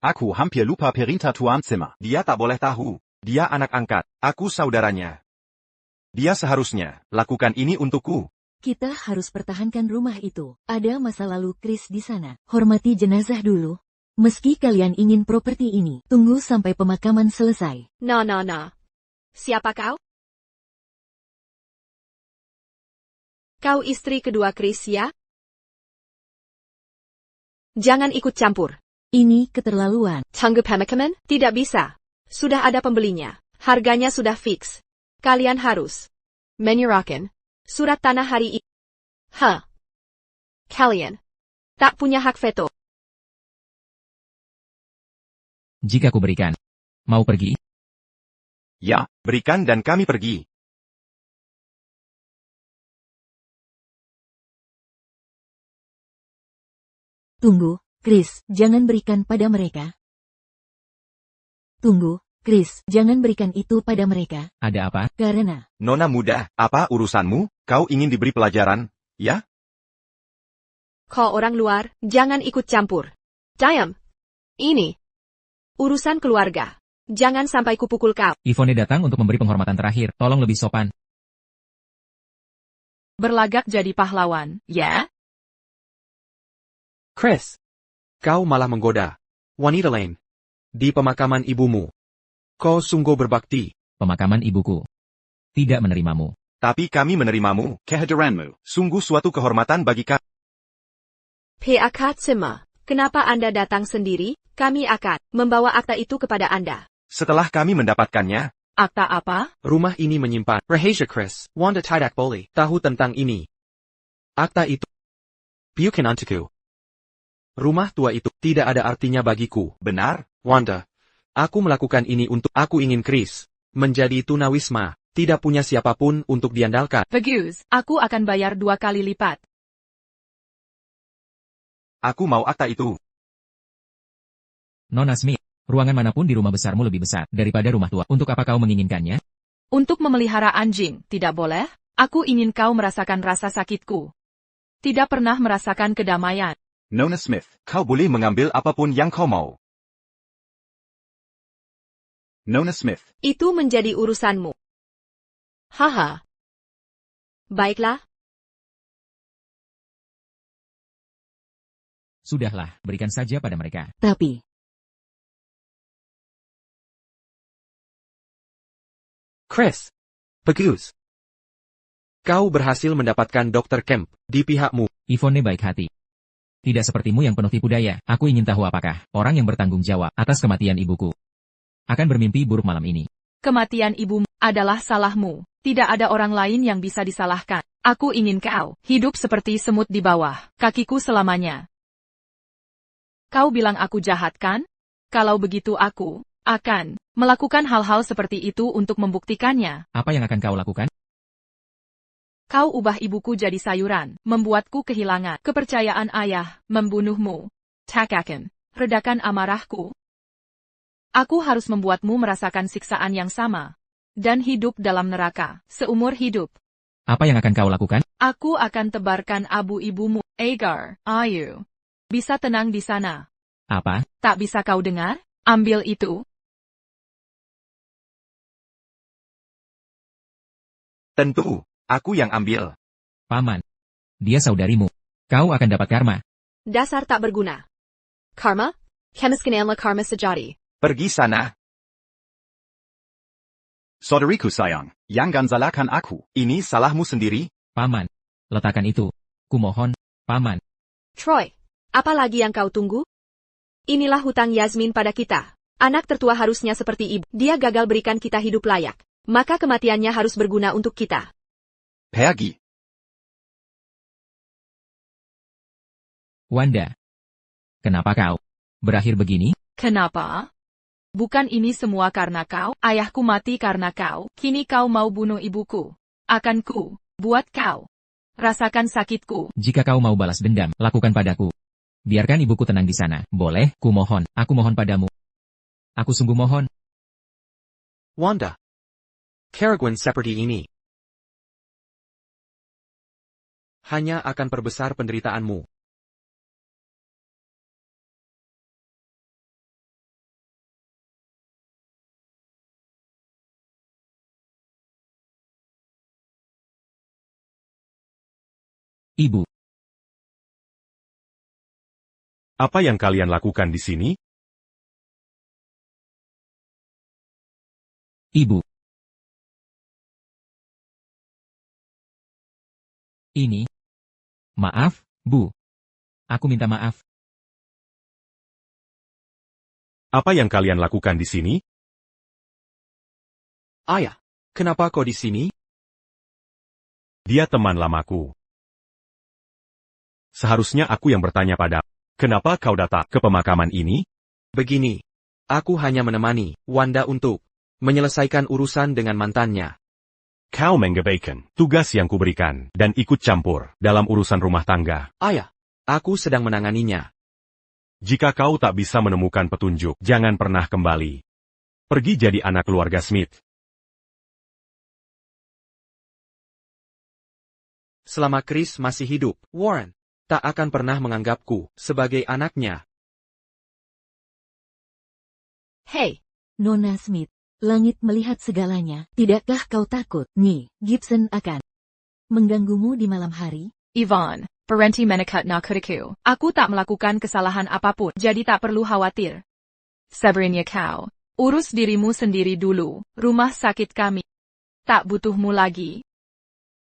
Aku hampir lupa perintah Tuan Zimmer. Dia tak boleh tahu. Dia anak angkat. Aku saudaranya. Dia seharusnya lakukan ini untukku. Kita harus pertahankan rumah itu. Ada masa lalu Chris di sana. Hormati jenazah dulu. Meski kalian ingin properti ini, tunggu sampai pemakaman selesai. No. Siapa kau? Kau istri kedua Chris, ya? Jangan ikut campur. Ini keterlaluan. Tanggup pemakaman? Tidak bisa. Sudah ada pembelinya. Harganya sudah fix. Kalian harus menyerahkan surat tanah hari ini. Kalian tak punya hak veto. Jika ku berikan, mau pergi? Ya, berikan dan kami pergi. Tunggu, Chris, jangan berikan pada mereka. Tunggu, Chris, jangan berikan itu pada mereka. Ada apa? Karena... Nona muda, apa urusanmu? Kau ingin diberi pelajaran, ya? Kau orang luar, jangan ikut campur. Diam. Ini urusan keluarga. Jangan sampai kupukul kau. Yvonne datang untuk memberi penghormatan terakhir. Tolong lebih sopan. Berlagak jadi pahlawan, ya? Chris. Kau malah menggoda Wanita lain. Di pemakaman ibumu. Kau sungguh berbakti. Pemakaman ibuku. Tidak menerimamu. Tapi kami menerimamu, kehadiranmu. Sungguh suatu kehormatan bagi kami. Pak Sema, kenapa Anda datang sendiri? Kami akan membawa akta itu kepada Anda. Setelah kami mendapatkannya, Akta apa? Rumah ini menyimpan. Rahasia Chris. Wanda tidak boleh tahu tentang ini. Akta itu. Bukan untukku. Rumah tua itu tidak ada artinya bagiku. benar? Wanda. Aku melakukan ini untuk aku ingin Chris menjadi tunawisma. Tidak punya siapapun untuk diandalkan. Bagus, aku akan bayar 2 kali lipat. Aku mau akta itu. Nona Smith, ruangan manapun di rumah besarmu lebih besar daripada rumah tua. Untuk apa kau menginginkannya? Untuk memelihara anjing, tidak boleh? Aku ingin kau merasakan rasa sakitku. Tidak pernah merasakan kedamaian. Nona Smith, kau boleh mengambil apapun yang kau mau. Nona Smith, Itu menjadi urusanmu. Haha. Baiklah, Sudahlah, berikan saja pada mereka. Tapi, Chris. Bagus. Kau berhasil mendapatkan Dr. Kemp di pihakmu. Yvonne baik hati. Tidak sepertimu yang penuh tipu daya. Aku ingin tahu apakah orang yang bertanggung jawab atas kematian ibuku akan bermimpi buruk malam ini. Kematian ibumu adalah salahmu. Tidak ada orang lain yang bisa disalahkan. Aku ingin kau hidup seperti semut di bawah kakiku selamanya. Kau bilang aku jahat kan? Kalau begitu aku akan melakukan hal-hal seperti itu untuk membuktikannya. Apa yang akan kau lakukan? Kau ubah ibuku jadi sayuran, membuatku kehilangan kepercayaan ayah, membunuhmu. Takakan, redakan amarahku. Aku harus membuatmu merasakan siksaan yang sama. Dan hidup dalam neraka, seumur hidup. Apa yang akan kau lakukan? Aku akan tebarkan abu ibumu, Agar, ayo. Bisa tenang di sana. Apa? Tak bisa kau dengar? Ambil itu. Tentu, aku yang ambil. Paman. Dia saudarimu. Kau akan dapat karma. dasar tak berguna. Karma? Kemiskinanlah karma sejati. Pergi sana. Saudariku sayang, jangan salahkan aku. Ini salahmu sendiri. Paman. Letakkan itu. Kumohon, Paman. Troy, apa lagi yang kau tunggu? Inilah hutang Yasmin pada kita. Anak tertua harusnya seperti ibu. Dia gagal berikan kita hidup layak. Maka kematiannya harus berguna untuk kita. Pergi. Wanda. Kenapa kau berakhir begini? Kenapa? Bukan ini semua karena kau, ayahku mati karena kau, kini kau mau bunuh ibuku. Akan ku buat kau rasakan sakitku. Jika kau mau balas dendam, lakukan padaku. Biarkan ibuku tenang di sana. Boleh, kumohon. Aku mohon padamu. Aku sungguh mohon. Wanda. Keraguan seperti ini hanya akan perbesar penderitaanmu. Ibu. Apa yang kalian lakukan di sini? Ibu. Ini. Maaf, Bu. Aku minta maaf. Apa yang kalian lakukan di sini? Ayah, kenapa kau di sini? Dia teman lamaku. Seharusnya aku yang bertanya pada, kenapa kau datang ke pemakaman ini? Begini, aku hanya menemani Wanda untuk menyelesaikan urusan dengan mantannya. Kau mengabaikan tugas yang kuberikan dan ikut campur dalam urusan rumah tangga. Ayah, aku sedang menanganinya. Jika kau tak bisa menemukan petunjuk, jangan pernah kembali. Pergi jadi anak keluarga Smith. Selama Chris masih hidup, Warren tak akan pernah menganggapku sebagai anaknya. Hei, Nona Smith, langit melihat segalanya. Tidakkah kau takut, Nyi Gibson akan mengganggumu di malam hari? Yvonne, Berhenti menekat nakutiku. Aku tak melakukan kesalahan apapun, jadi tak perlu khawatir. Sebenarnya kau urus dirimu sendiri dulu. Rumah sakit kami tak butuhmu lagi.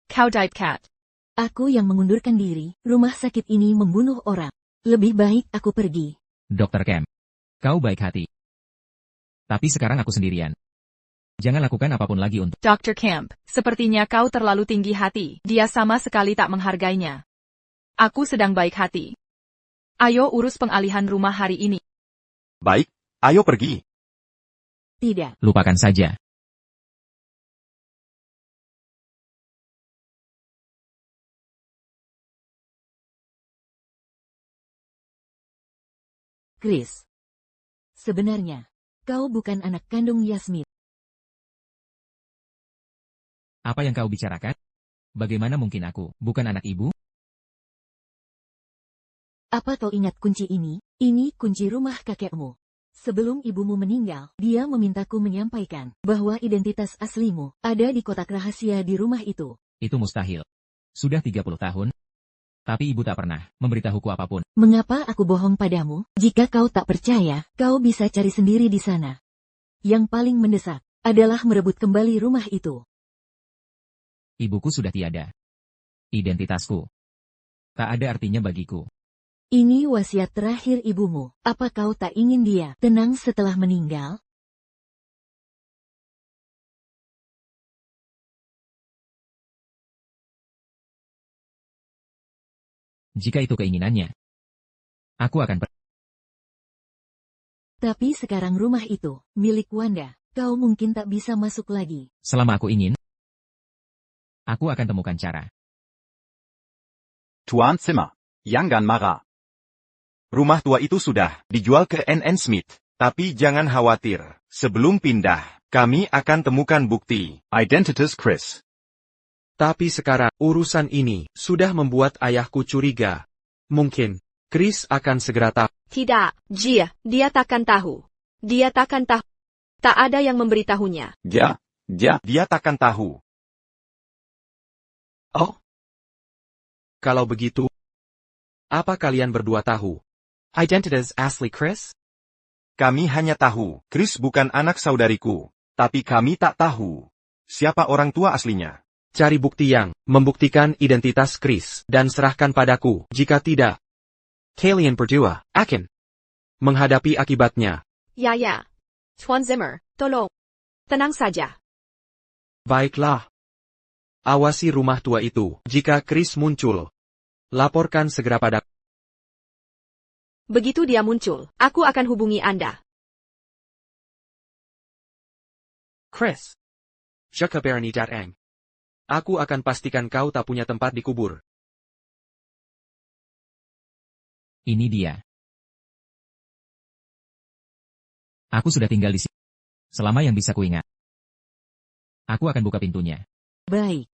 Kau Cat. Aku yang mengundurkan diri, rumah sakit ini membunuh orang. Lebih baik aku pergi. Dr. Kemp. Kau baik hati. Tapi sekarang aku sendirian. Jangan lakukan apapun lagi untuk... Dr. Kemp, sepertinya kau terlalu tinggi hati. Dia sama sekali tak menghargainya. Aku sedang baik hati. Ayo urus pengalihan rumah hari ini. Baik, ayo pergi. Tidak. Lupakan saja. Chris. Sebenarnya, kau bukan anak kandung Yasmin. Apa yang kau bicarakan? Bagaimana mungkin aku bukan anak ibu? Apa kau ingat kunci ini? Ini kunci rumah kakekmu. Sebelum ibumu meninggal, dia memintaku menyampaikan bahwa identitas aslimu ada di kotak rahasia di rumah itu. Itu mustahil. Sudah 30 tahun. Tapi ibu tak pernah memberitahuku apapun. Mengapa aku bohong padamu? Jika kau tak percaya, kau bisa cari sendiri di sana. Yang paling mendesak adalah merebut kembali rumah itu. Ibuku sudah tiada. Identitasku tak ada artinya bagiku. Ini wasiat terakhir ibumu. Apa kau tak ingin dia tenang setelah meninggal? Jika itu keinginannya, aku akan Tapi sekarang rumah itu milik Wanda. Kau mungkin tak bisa masuk lagi. Selama aku ingin, aku akan temukan cara. Tuan Zimmer, Jangan marah. Rumah tua itu sudah dijual ke NN Smith. Tapi jangan khawatir, sebelum pindah, kami akan temukan bukti identitas Chris. Tapi sekarang, urusan ini sudah membuat ayahku curiga. Mungkin, Chris akan segera tahu. Tidak, dia takkan tahu. Dia takkan tahu. Tak ada yang memberitahunya. Dia takkan tahu. Oh? Kalau begitu, apa kalian berdua tahu? Identitas asli Chris? Kami hanya tahu, Chris bukan anak saudariku. Tapi kami tak tahu siapa orang tua aslinya. Cari bukti yang membuktikan identitas Chris dan serahkan padaku. Jika tidak, kalian berdua akan menghadapi akibatnya. Ya. Tuan Zimmer, tolong. Tenang saja. Baiklah. Awasi rumah tua itu. Jika Chris muncul, laporkan segera padaku. Begitu dia muncul, aku akan hubungi Anda. Chris. Jaka Berani datang. Aku akan pastikan kau tak punya tempat dikubur. Ini dia. Aku sudah tinggal di sini. Selama yang bisa kuingat. Aku akan buka pintunya. Baik.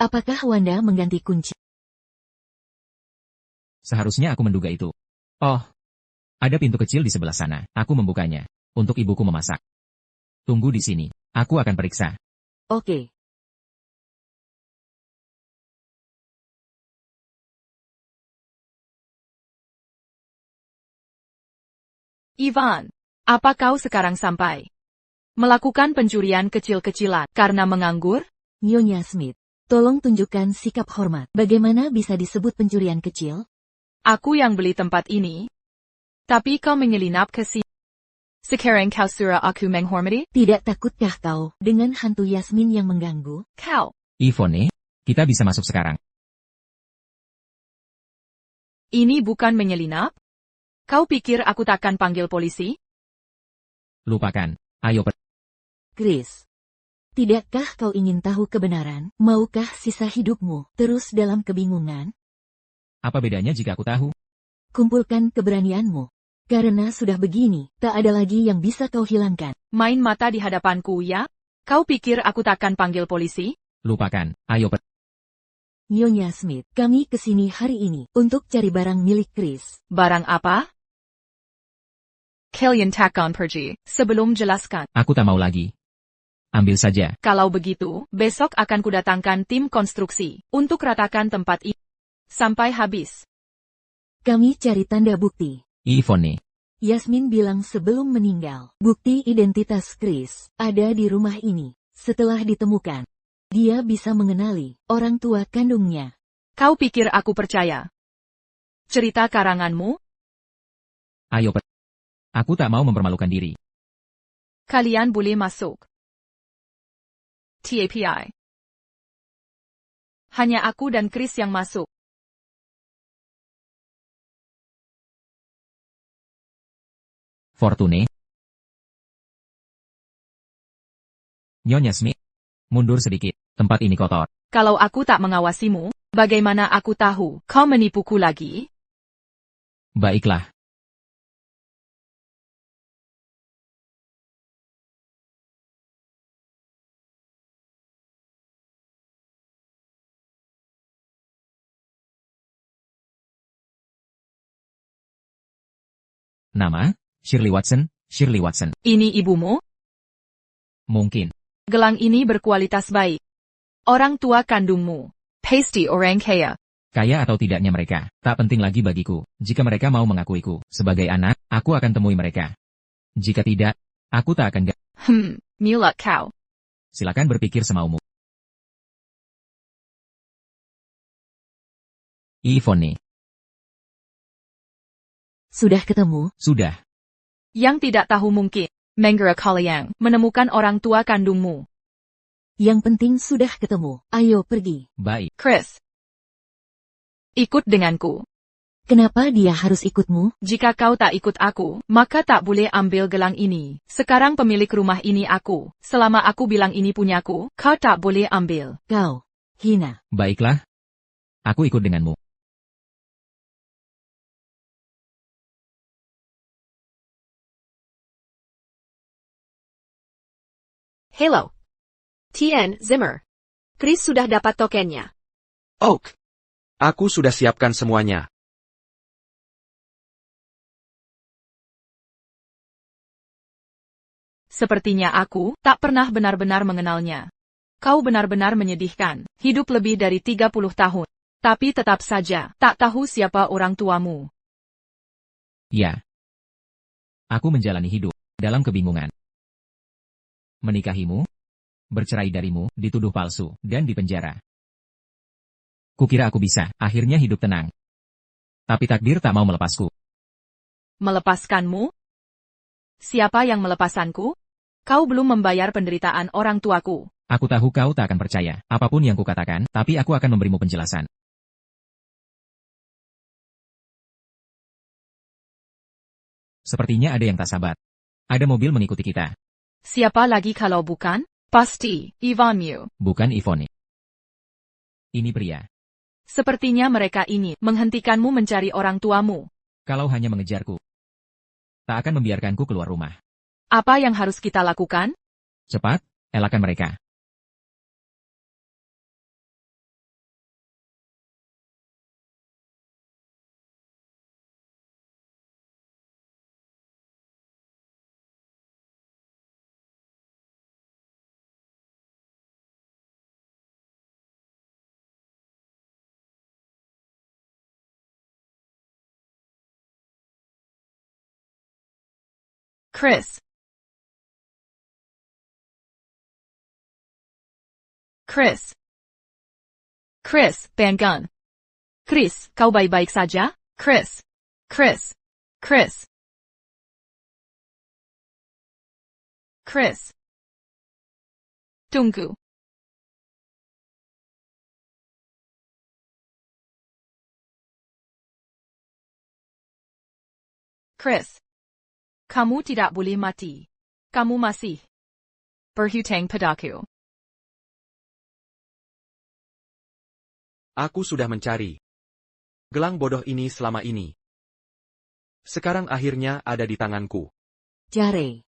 Apakah Wanda mengganti kunci? Seharusnya aku menduga itu. Oh. Ada pintu kecil di sebelah sana. Aku membukanya. Untuk ibuku memasak. Tunggu di sini. Aku akan periksa. Oke. Ivan, apa kau sekarang sampai melakukan pencurian kecil-kecilan karena menganggur? Nyonya Smith, tolong tunjukkan sikap hormat. Bagaimana bisa disebut pencurian kecil? Aku yang beli tempat ini. Tapi kau menyelinap ke sini. Sekarang kau suruh aku menghormati? Tidak takutkah kau dengan hantu Yasmin yang mengganggu? Kau. Ivone, kita bisa masuk sekarang. Ini bukan menyelinap? Kau pikir aku takkan panggil polisi? Lupakan. Ayo Chris. Tidakkah kau ingin tahu kebenaran? Maukah sisa hidupmu terus dalam kebingungan? Apa bedanya jika aku tahu? Kumpulkan keberanianmu. Karena sudah begini, tak ada lagi yang bisa kau hilangkan. Main mata di hadapanku ya? Kau pikir aku takkan panggil polisi? Lupakan. Ayo Nyonya Smith, kami kesini hari ini untuk cari barang milik Chris. Barang apa? Kalian takkan pergi sebelum jelaskan. Aku tak mau lagi. Ambil saja. Kalau begitu, besok akan kudatangkan tim konstruksi untuk ratakan tempat ini sampai habis. Kami cari tanda bukti. Yvonne. Yasmin bilang sebelum meninggal, bukti identitas Chris ada di rumah ini. Setelah ditemukan, dia bisa mengenali orang tua kandungnya. Kau pikir aku percaya? Cerita karanganmu? Ayo, aku tak mau mempermalukan diri. Kalian boleh masuk. TAPI. Hanya aku dan Chris yang masuk. Fortune. Nyonya Smith. Mundur sedikit, tempat ini kotor. Kalau aku tak mengawasimu, bagaimana aku tahu kau menipuku lagi? Baiklah. Nama? Shirley Watson, Shirley Watson. Ini ibumu? Mungkin. Gelang ini berkualitas baik. Orang tua kandungmu. Pasti orang kaya. Kaya atau tidaknya mereka, tak penting lagi bagiku. Jika mereka mau mengakuiku sebagai anak, aku akan temui mereka. Jika tidak, aku tak akan Mulut kau. Silakan berpikir semaumu. Yvonne. Sudah ketemu? Sudah. Yang tidak tahu mungkin, mengira kalian menemukan orang tua kandungmu. Yang penting sudah ketemu. Ayo pergi. Baik. Chris. Ikut denganku. Kenapa dia harus ikutmu? Jika kau tak ikut aku, maka tak boleh ambil gelang ini. Sekarang pemilik rumah ini aku. Selama aku bilang ini punyaku, kau tak boleh ambil. Kau hina. Baiklah. Aku ikut denganmu. Hello. Tien Zimmer. Chris sudah dapat tokennya. Oak. Aku sudah siapkan semuanya. Sepertinya aku tak pernah benar-benar mengenalnya. Kau benar-benar menyedihkan, hidup lebih dari 30 tahun. Tapi tetap saja, tak tahu siapa orang tuamu. Ya. Aku menjalani hidup dalam kebingungan. Menikahimu, bercerai darimu, dituduh palsu, dan dipenjara. Kukira aku bisa, akhirnya hidup tenang. Tapi takdir tak mau melepasku. Melepaskanmu? Siapa yang melepasanku? Kau belum membayar penderitaan orang tuaku. Aku tahu kau tak akan percaya, apapun yang kukatakan, tapi aku akan memberimu penjelasan. Sepertinya ada yang tak sabar. Ada mobil mengikuti kita. Siapa lagi kalau bukan? Pasti, Yvonne. Bukan Yvonne. Ini pria. Sepertinya mereka ingin menghentikanmu mencari orang tuamu. Kalau hanya mengejarku, tak akan membiarkanku keluar rumah. Apa yang harus kita lakukan? Cepat, elakkan mereka. Chris. Chris. Chris, Bangun. Chris, kau baik-baik saja? Chris. Chris. Chris. Chris. Tunggu. Chris. Kamu tidak boleh mati. Kamu masih berhutang padaku. Aku sudah mencari gelang bodoh ini selama ini. Sekarang akhirnya ada di tanganku. Jare.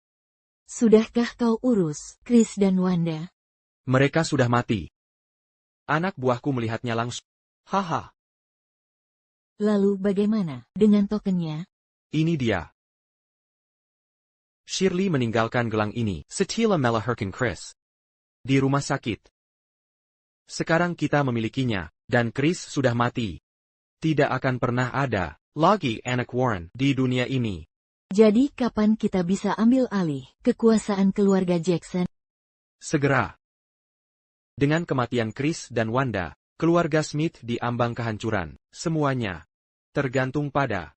Sudahkah kau urus Chris dan Wanda? Mereka sudah mati. Anak buahku melihatnya langsung. Haha. Lalu bagaimana dengan tokennya? Ini dia. Shirley meninggalkan gelang ini. Setelah melahirkan Chris di rumah sakit. Sekarang kita memilikinya, dan Chris sudah mati. Tidak akan pernah ada lagi anak Warren di dunia ini. Jadi kapan kita bisa ambil alih kekuasaan keluarga Jackson? Segera. Dengan kematian Chris dan Wanda, keluarga Smith di ambang kehancuran. Semuanya tergantung pada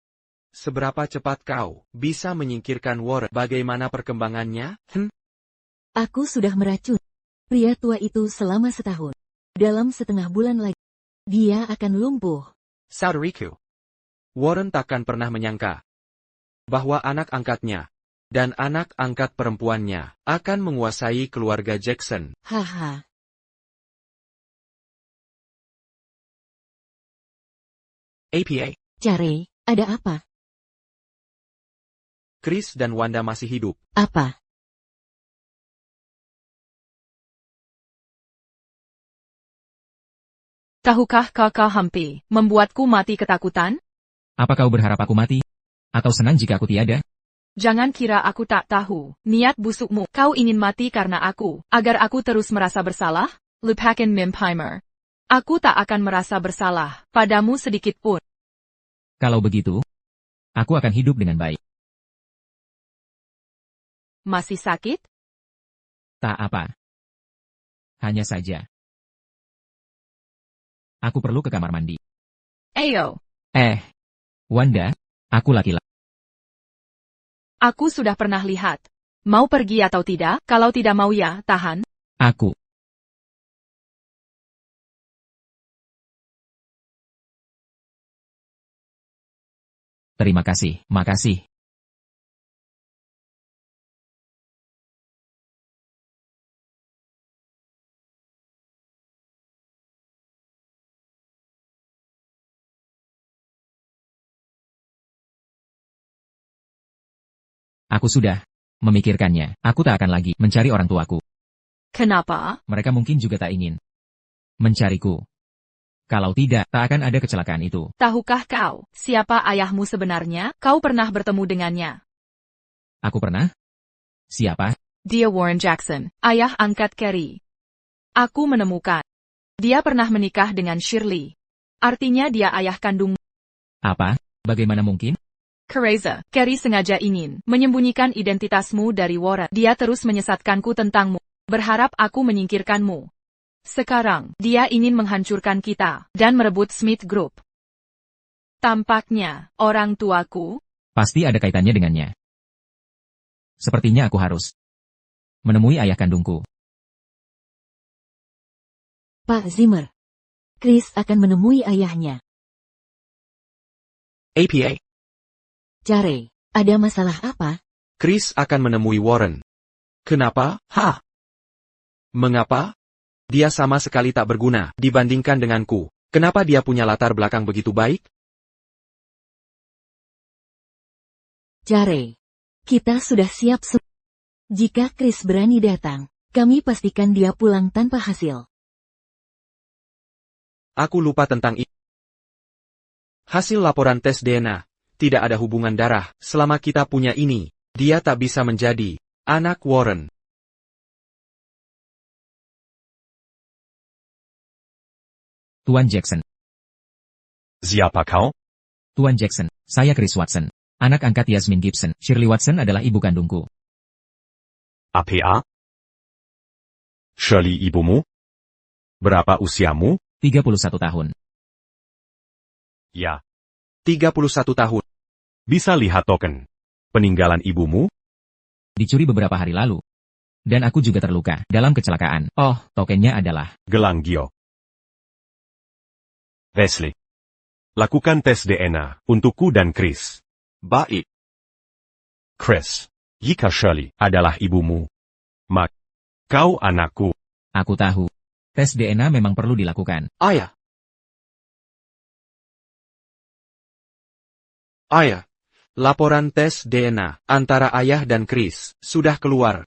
seberapa cepat kau bisa menyingkirkan Warren. Bagaimana perkembangannya? Aku sudah meracun pria tua itu selama setahun. Dalam setengah bulan lagi, dia akan lumpuh. Saudariku, Warren takkan pernah menyangka bahwa anak angkatnya dan anak angkat perempuannya akan menguasai keluarga Jackson. Haha. APA. Care, ada apa? Chris dan Wanda masih hidup. Apa? Tahukah kakak Hampi, membuatku mati ketakutan? Apa kau berharap aku mati? Atau senang jika aku tiada? Jangan kira aku tak tahu niat busukmu. Kau ingin mati karena aku, agar aku terus merasa bersalah? Lupakan Mimpimer. Aku tak akan merasa bersalah padamu sedikit pun. Kalau begitu, aku akan hidup dengan baik. Masih sakit? Tak apa. Hanya saja. Aku perlu ke kamar mandi. Ayo. Wanda, aku laki-laki. Aku sudah pernah lihat. Mau pergi atau tidak? Kalau tidak mau ya, tahan. Aku. Terima kasih, makasih. Aku sudah memikirkannya. Aku tak akan lagi mencari orang tuaku. Kenapa? Mereka mungkin juga tak ingin mencariku. Kalau tidak, tak akan ada kecelakaan itu. Tahukah kau, siapa ayahmu sebenarnya? Kau pernah bertemu dengannya? Aku pernah? Siapa? Dia Warren Jackson, ayah angkat Carrie. Aku menemukan. Dia pernah menikah dengan Shirley. Artinya dia ayah kandung. Apa? Bagaimana mungkin? Carissa, Carrie sengaja ingin menyembunyikan identitasmu dari Warren. Dia terus menyesatkanku tentangmu, berharap aku menyingkirkanmu. Sekarang, dia ingin menghancurkan kita dan merebut Smith Group. Tampaknya, orang tuaku Pasti ada kaitannya dengannya. Sepertinya aku harus menemui ayah kandungku. Pak Zimmer. Chris akan menemui ayahnya. APA. Care, ada masalah apa? Chris akan menemui Warren. Kenapa? Mengapa? Dia sama sekali tak berguna dibandingkan denganku. Kenapa dia punya latar belakang begitu baik? Care, kita sudah siap. Jika Chris berani datang, kami pastikan dia pulang tanpa hasil. Aku lupa tentang itu. Hasil laporan tes DNA. Tidak ada hubungan darah. Selama kita punya ini, dia tak bisa menjadi anak Warren. Tuan Jackson. Siapa kau? Tuan Jackson, saya Chris Watson. Anak angkat Yasmin Gibson. Shirley Watson adalah ibu kandungku. APA? Shirley ibumu? Berapa usiamu? 31 tahun. Ya. 31 tahun. Bisa lihat token peninggalan ibumu? Dicuri beberapa hari lalu. Dan aku juga terluka dalam kecelakaan. Oh, tokennya adalah Gelang Gio. Wesley. Lakukan tes DNA untukku dan Chris. Baik. Chris, jika Shirley adalah ibumu, maka kau anakku. Aku tahu. Tes DNA memang perlu dilakukan. Ayah. Laporan tes DNA antara ayah dan Chris sudah keluar.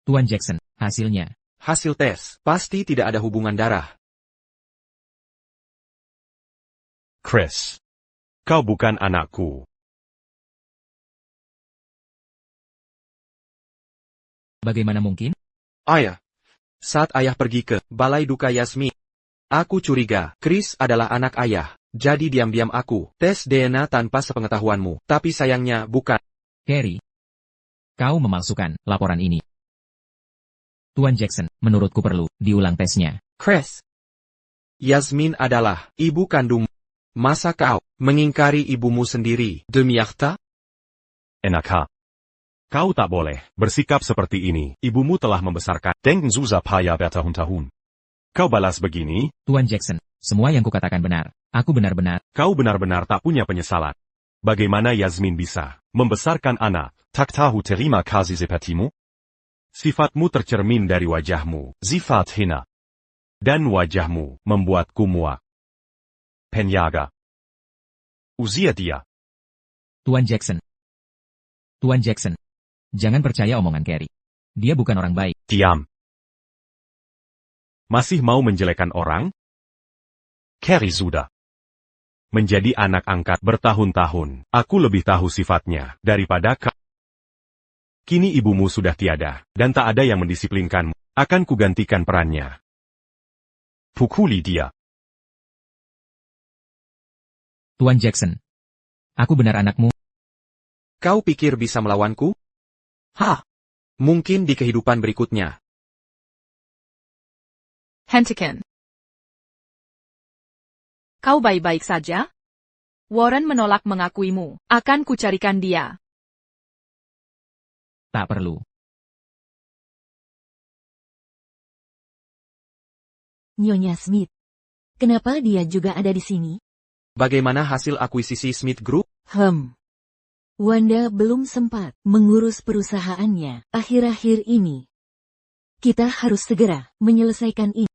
Tuan Jackson, hasilnya. Hasil tes pasti tidak ada hubungan darah. Chris. Kau bukan anakku. Bagaimana mungkin? Ayah. Saat ayah pergi ke balai duka Yasmin, aku curiga Chris adalah anak ayah. Jadi diam-diam aku tes DNA tanpa sepengetahuanmu. Tapi sayangnya bukan. Carrie. Kau memalsukan laporan ini. Tuan Jackson, menurutku perlu diulang tesnya. Chris. Yasmin adalah ibu kandung. Masa kau mengingkari ibumu sendiri demi harta? Enak ha? Kau tak boleh bersikap seperti ini. Ibumu telah membesarkan. Denken Susa Paya bertahun-tahun. Kau balas begini? Tuan Jackson, semua yang kukatakan benar. Aku benar-benar. Kau benar-benar tak punya penyesalan. Bagaimana Yasmin bisa membesarkan anak? Tak tahu terima kasih sepertimu? Sifatmu tercermin dari wajahmu. Sifat hina. Dan wajahmu membuatku muak. Penyaga. Usia dia. Tuan Jackson. Tuan Jackson. Jangan percaya omongan Carrie. Dia bukan orang baik. Diam. Masih mau menjelekkan orang? Carrie sudah menjadi anak angkat bertahun-tahun. Aku lebih tahu sifatnya daripada kau. Kini ibumu sudah tiada, dan tak ada yang mendisiplinkanmu. Akan kugantikan perannya. Pukuli dia. Tuan Jackson. Aku benar anakmu. Kau pikir bisa melawanku? Hah? Mungkin di kehidupan berikutnya. Hentikan. Kau baik-baik saja? Warren menolak mengakuimu. Akan kucarikan dia. Tak perlu. Nyonya Smith. Kenapa dia juga ada di sini? Bagaimana hasil akuisisi Smith Group? Wanda belum sempat mengurus perusahaannya akhir-akhir ini. Kita harus segera menyelesaikan ini.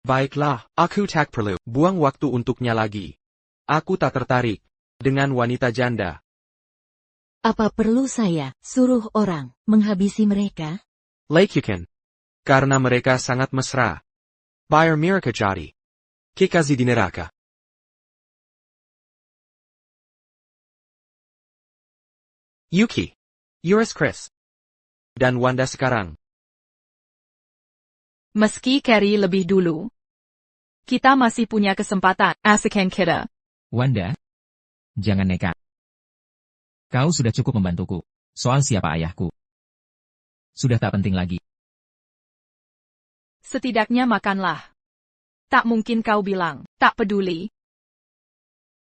Baiklah, aku tak perlu buang waktu untuknya lagi. Aku tak tertarik dengan wanita janda. Apa perlu saya suruh orang menghabisi mereka? Lakukan. Karena mereka sangat mesra. Bayar mereka jadi kekasih di neraka. Yuki. Yours Chris. Dan Wanda sekarang. Meski Carrie lebih dulu, kita masih punya kesempatan. Asakan kita. Wanda. Jangan nekat. Kau sudah cukup membantuku. Soal siapa ayahku. Sudah tak penting lagi. Setidaknya makanlah. Tak mungkin kau bilang, tak peduli.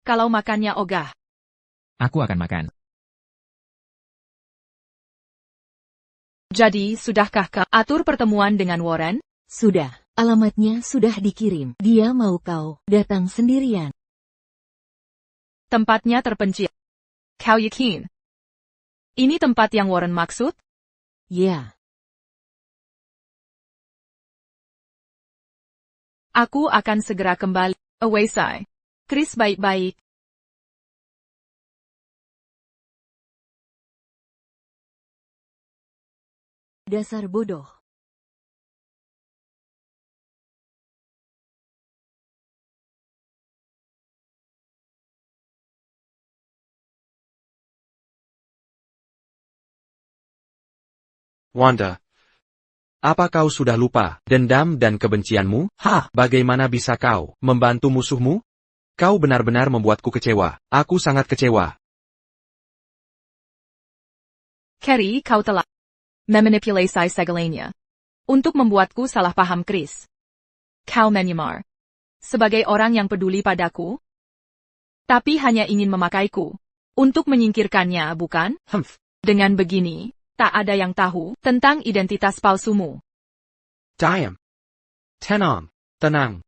Kalau makannya ogah. Aku akan makan. Jadi, sudahkah kau atur pertemuan dengan Warren? Sudah, alamatnya sudah dikirim. Dia mau kau datang sendirian. Tempatnya terpencil. Kau yakin? Ini tempat yang Warren maksud? Ya. Aku akan segera kembali. Away say. Chris baik-baik. Dasar bodoh. Wanda. Apa kau sudah lupa dendam dan kebencianmu? Bagaimana bisa kau membantu musuhmu? Kau benar-benar membuatku kecewa. Aku sangat kecewa. Carrie, kau telah memanipulasi segalanya untuk membuatku salah paham Chris. Kau menyamar sebagai orang yang peduli padaku, tapi hanya ingin memakaiku untuk menyingkirkannya, bukan? Dengan begini, tak ada yang tahu tentang identitas palsumu. Diam. Tenang.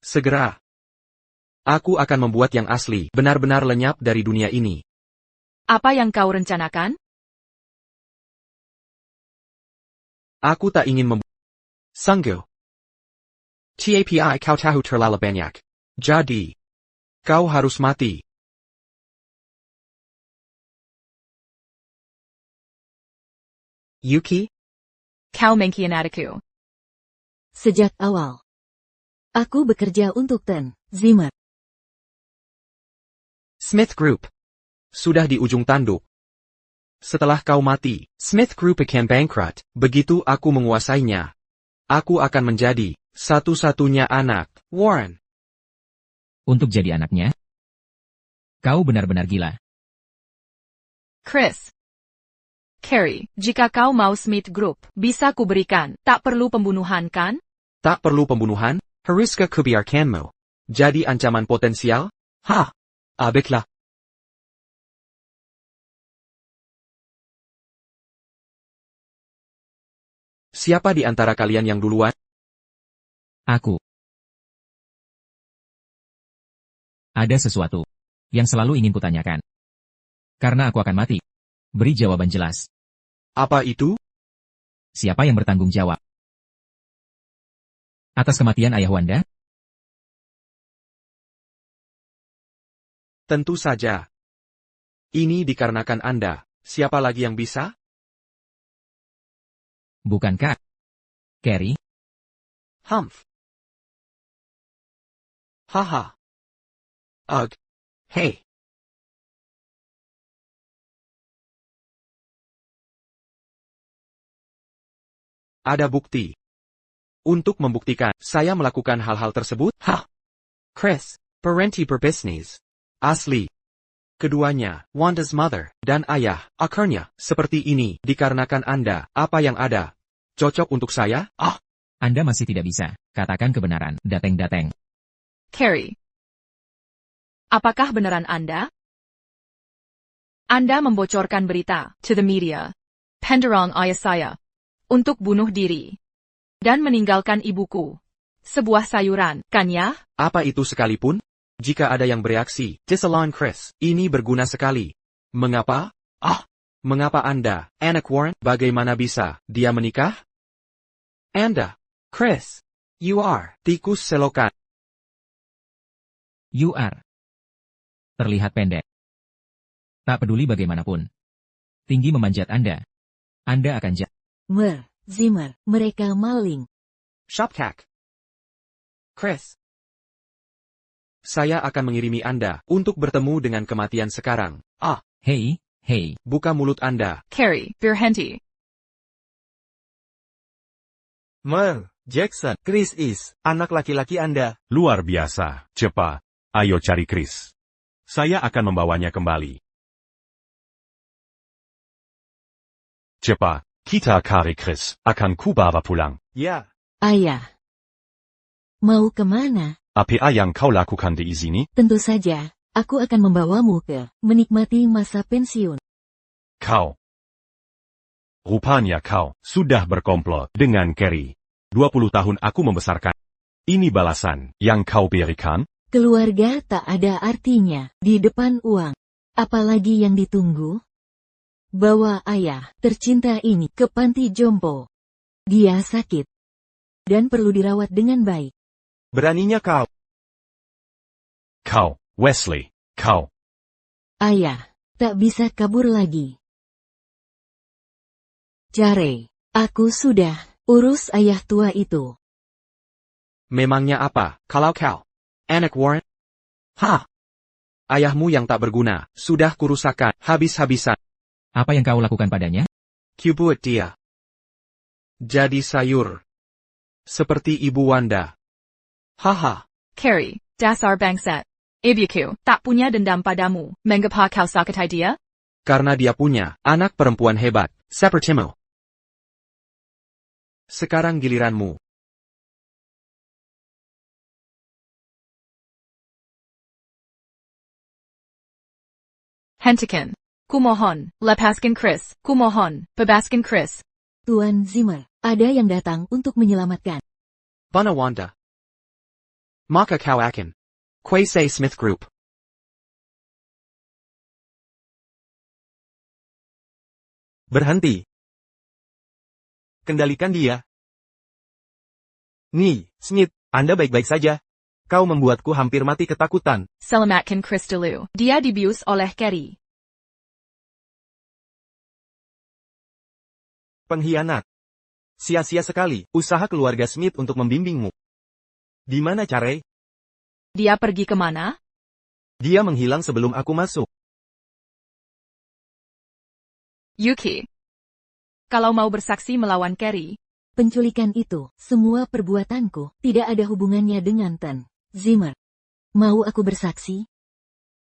Segera. Aku akan membuat yang asli benar-benar lenyap dari dunia ini. Apa yang kau rencanakan? Aku tak ingin Sungguh. Tapi kau tahu terlalu banyak. Jadi, kau harus mati. Yuki? Kau mengkhianatiku. Sejak awal, aku bekerja untuk Ten Zimmer. Smith Group. Sudah di ujung tanduk. Setelah kau mati, Smith Group akan bankrupt. Begitu aku menguasainya, aku akan menjadi satu-satunya anak Warren. Untuk jadi anaknya? Kau benar-benar gila. Chris. Carrie, jika kau mau Smith Group, bisa kuberikan. Tak perlu pembunuhan kan? Tak perlu pembunuhan? Haruskah kubiarkanmu jadi ancaman potensial? Hah? Baiklah. Siapa di antara kalian yang duluan? Aku. Ada sesuatu yang selalu ingin kutanyakan. Karena aku akan mati. Beri jawaban jelas. Apa itu? Siapa yang bertanggung jawab atas kematian ayah Wanda? Tentu saja. Ini dikarenakan Anda. Siapa lagi yang bisa? Bukankah Carrie? Humph. Haha. Ugh. Hey. Ada bukti. Untuk membuktikan, saya melakukan hal-hal tersebut. Hah? Chris, berhenti berbisnis. Asli. Keduanya, Wanda's mother, dan ayah, akhirnya, seperti ini, dikarenakan Anda, apa yang ada. Cocok untuk saya? Anda masih tidak bisa. Katakan kebenaran, dateng-dateng. Carrie. Apakah beneran Anda? Anda membocorkan berita to the media. Penderang ayah saya. Untuk bunuh diri. Dan meninggalkan ibuku. Sebuah sayuran, kan ya? Apa itu sekalipun? Jika ada yang bereaksi, disalon Chris, ini berguna sekali. Mengapa? Mengapa Anda, anak Warren, bagaimana bisa dia menikah? Anda, Chris, you are tikus selokan. You are. Terlihat pendek. Tak peduli bagaimanapun. Tinggi memanjat Anda. Anda akan Zimmer, mereka maling. Shopcack. Chris. Saya akan mengirimi Anda untuk bertemu dengan kematian sekarang. Hei. Buka mulut Anda. Carrie, berhenti. Merle, Jackson, Chris is, anak laki-laki Anda. Luar biasa. Cepat. Ayo cari Chris. Saya akan membawanya kembali. Cepat. Kita cari Chris. Akan kubawa pulang. Ya. Ayah. Mau kemana? Apa yang kau lakukan di sini? Tentu saja, aku akan membawamu ke menikmati masa pensiun. Kau. Rupanya kau sudah berkomplot dengan Carrie. 20 tahun aku membesarkan. Ini balasan yang kau berikan? Keluarga tak ada artinya di depan uang. Apalagi yang ditunggu? Bawa ayah tercinta ini ke panti jompo. Dia sakit dan perlu dirawat dengan baik. Beraninya kau. Kau, Wesley, kau. Ayah, tak bisa kabur lagi. Care, aku sudah urus ayah tua itu. Memangnya apa, kalau kau, anak Warren? Ayahmu yang tak berguna, sudah kurusakan, habis-habisan. Apa yang kau lakukan padanya? Kubuat dia. Jadi sayur. Seperti Ibu Wanda. Carrie, dasar bangsat. Ibuku, tak punya dendam padamu. Mengapa kau sakitai dia? Karena dia punya anak perempuan hebat, sepertimu. Sekarang giliranmu. Hentikan. Kumohon, lepaskan Chris. Kumohon, bebaskan Chris. Tuan Zimmer, ada yang datang untuk menyelamatkan. Bana Wanda. Maka kau akan. Kuasai Smith Group. Berhenti. Kendalikan dia. Nih, Smith, Anda baik-baik saja. Kau membuatku hampir mati ketakutan. Selamatkan Chris dulu. Dia dibius oleh Carrie. Pengkhianat. Sia-sia sekali usaha keluarga Smith untuk membimbingmu. Di mana Care? Dia pergi kemana? Dia menghilang sebelum aku masuk. Yuki. Kalau mau bersaksi melawan Carrie, Penculikan itu, semua perbuatanku, tidak ada hubungannya dengan Ten Zimmer. Mau aku bersaksi?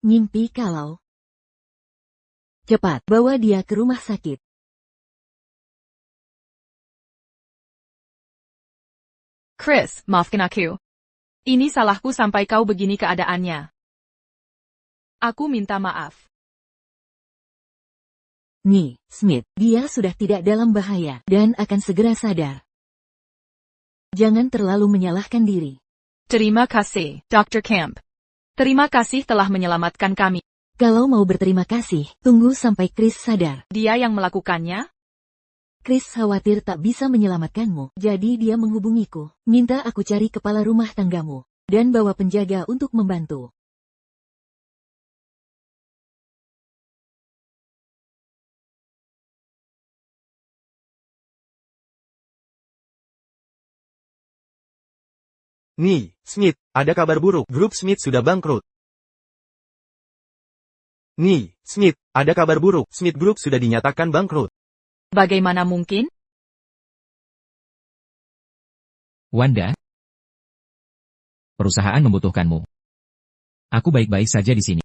Ngimpi kalau. Cepat, bawa dia ke rumah sakit. Chris, maafkan aku. Ini salahku sampai kau begini keadaannya. Aku minta maaf. Nih, Smith, dia sudah tidak dalam bahaya dan akan segera sadar. Jangan terlalu menyalahkan diri. Terima kasih, Dr. Camp. Terima kasih telah menyelamatkan kami. Kalau mau berterima kasih, tunggu sampai Chris sadar. Dia yang melakukannya? Chris khawatir tak bisa menyelamatkanmu, jadi dia menghubungiku, minta aku cari kepala rumah tanggamu, dan bawa penjaga untuk membantu. Nih, Smith, ada kabar buruk. Grup Smith sudah bangkrut. Nih, Smith, ada kabar buruk. Smith Group sudah dinyatakan bangkrut. Bagaimana mungkin? Wanda? Perusahaan membutuhkanmu. Aku baik-baik saja di sini.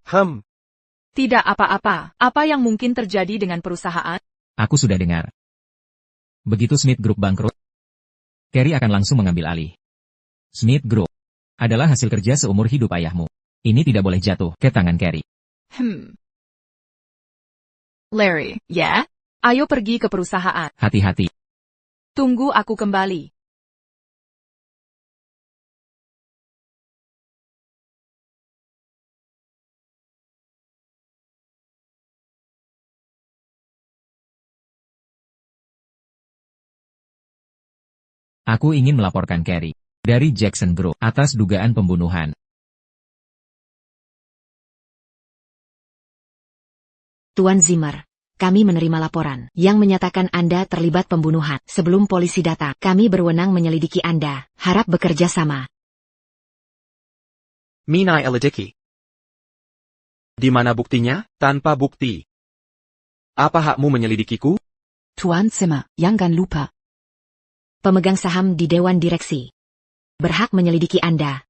Tidak apa-apa. Apa yang mungkin terjadi dengan perusahaan? Aku sudah dengar. Begitu Smith Group bangkrut, Carrie akan langsung mengambil alih. Smith Group adalah hasil kerja seumur hidup ayahmu. Ini tidak boleh jatuh ke tangan Carrie. Larry, ya? Ayo pergi ke perusahaan. Hati-hati. Tunggu aku kembali. Aku ingin melaporkan Carrie dari Jackson Group atas dugaan pembunuhan. Tuan Zimmer, kami menerima laporan yang menyatakan Anda terlibat pembunuhan. Sebelum polisi datang, kami berwenang menyelidiki Anda. Harap bekerja sama. Minai Elediki. Di mana buktinya? Tanpa bukti. Apa hakmu menyelidikiku? Tuan Zimmer, jangan lupa. Pemegang saham di Dewan Direksi berhak menyelidiki Anda.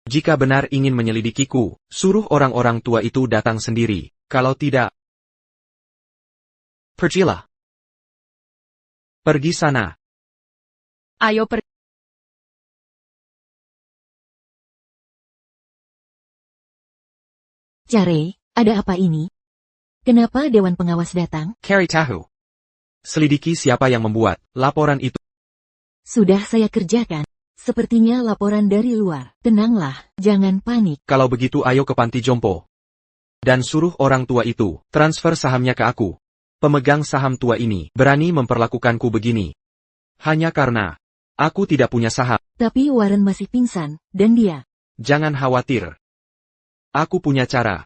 Jika benar ingin menyelidikiku, suruh orang-orang tua itu datang sendiri. Kalau tidak, pergilah. Pergi sana. Ayo pergi. Carey, ada apa ini? Kenapa Dewan Pengawas datang? Carrie tahu. Selidiki siapa yang membuat laporan itu. Sudah saya kerjakan. Sepertinya laporan dari luar. Tenanglah, jangan panik. Kalau begitu ayo ke panti jompo. Dan suruh orang tua itu transfer sahamnya ke aku. Pemegang saham tua ini berani memperlakukanku begini. Hanya karena aku tidak punya saham. Tapi Warren masih pingsan, dan dia. Jangan khawatir. Aku punya cara.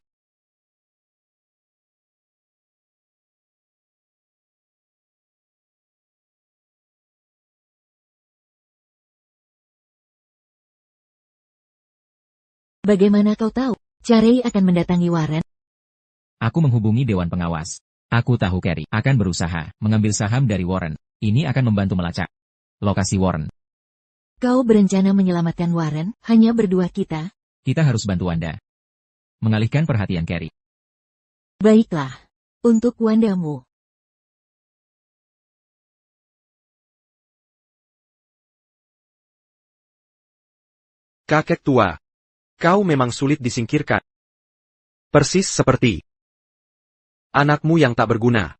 Bagaimana kau tahu? Carey akan mendatangi Warren? Aku menghubungi Dewan Pengawas. Aku tahu Carrie akan berusaha mengambil saham dari Warren. Ini akan membantu melacak lokasi Warren. Kau berencana menyelamatkan Warren, hanya berdua kita? Kita harus bantu Wanda mengalihkan perhatian Carrie. Baiklah. Untuk Wandamu. Kakek tua. Kau memang sulit disingkirkan. Persis seperti anakmu yang tak berguna.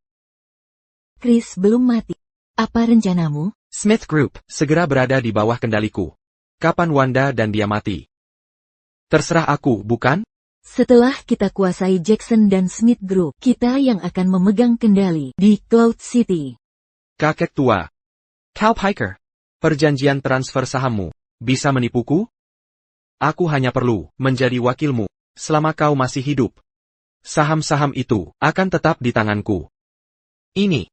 Chris belum mati. Apa rencanamu? Smith Group segera berada di bawah kendaliku. Kapan Wanda dan dia mati? Terserah aku, bukan? Setelah kita kuasai Jackson dan Smith Group, kita yang akan memegang kendali di Cloud City. Kakek tua. Cal Piker. Perjanjian transfer sahammu bisa menipuku? Aku hanya perlu menjadi wakilmu selama kau masih hidup. Saham-saham itu akan tetap di tanganku. Ini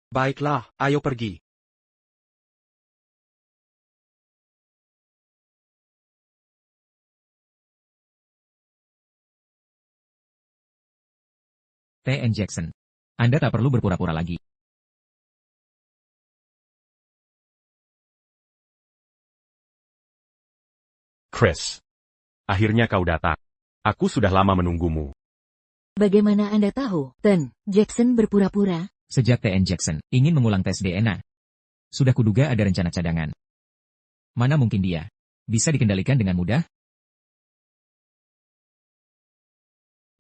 Baiklah, ayo pergi. T.N. Jackson. Anda tak perlu berpura-pura lagi. Chris. Akhirnya kau datang. Aku sudah lama menunggumu. Bagaimana Anda tahu, Ten Jackson berpura-pura? Sejak T.N. Jackson ingin mengulang tes DNA. Sudah kuduga ada rencana cadangan. Mana mungkin dia bisa dikendalikan dengan mudah?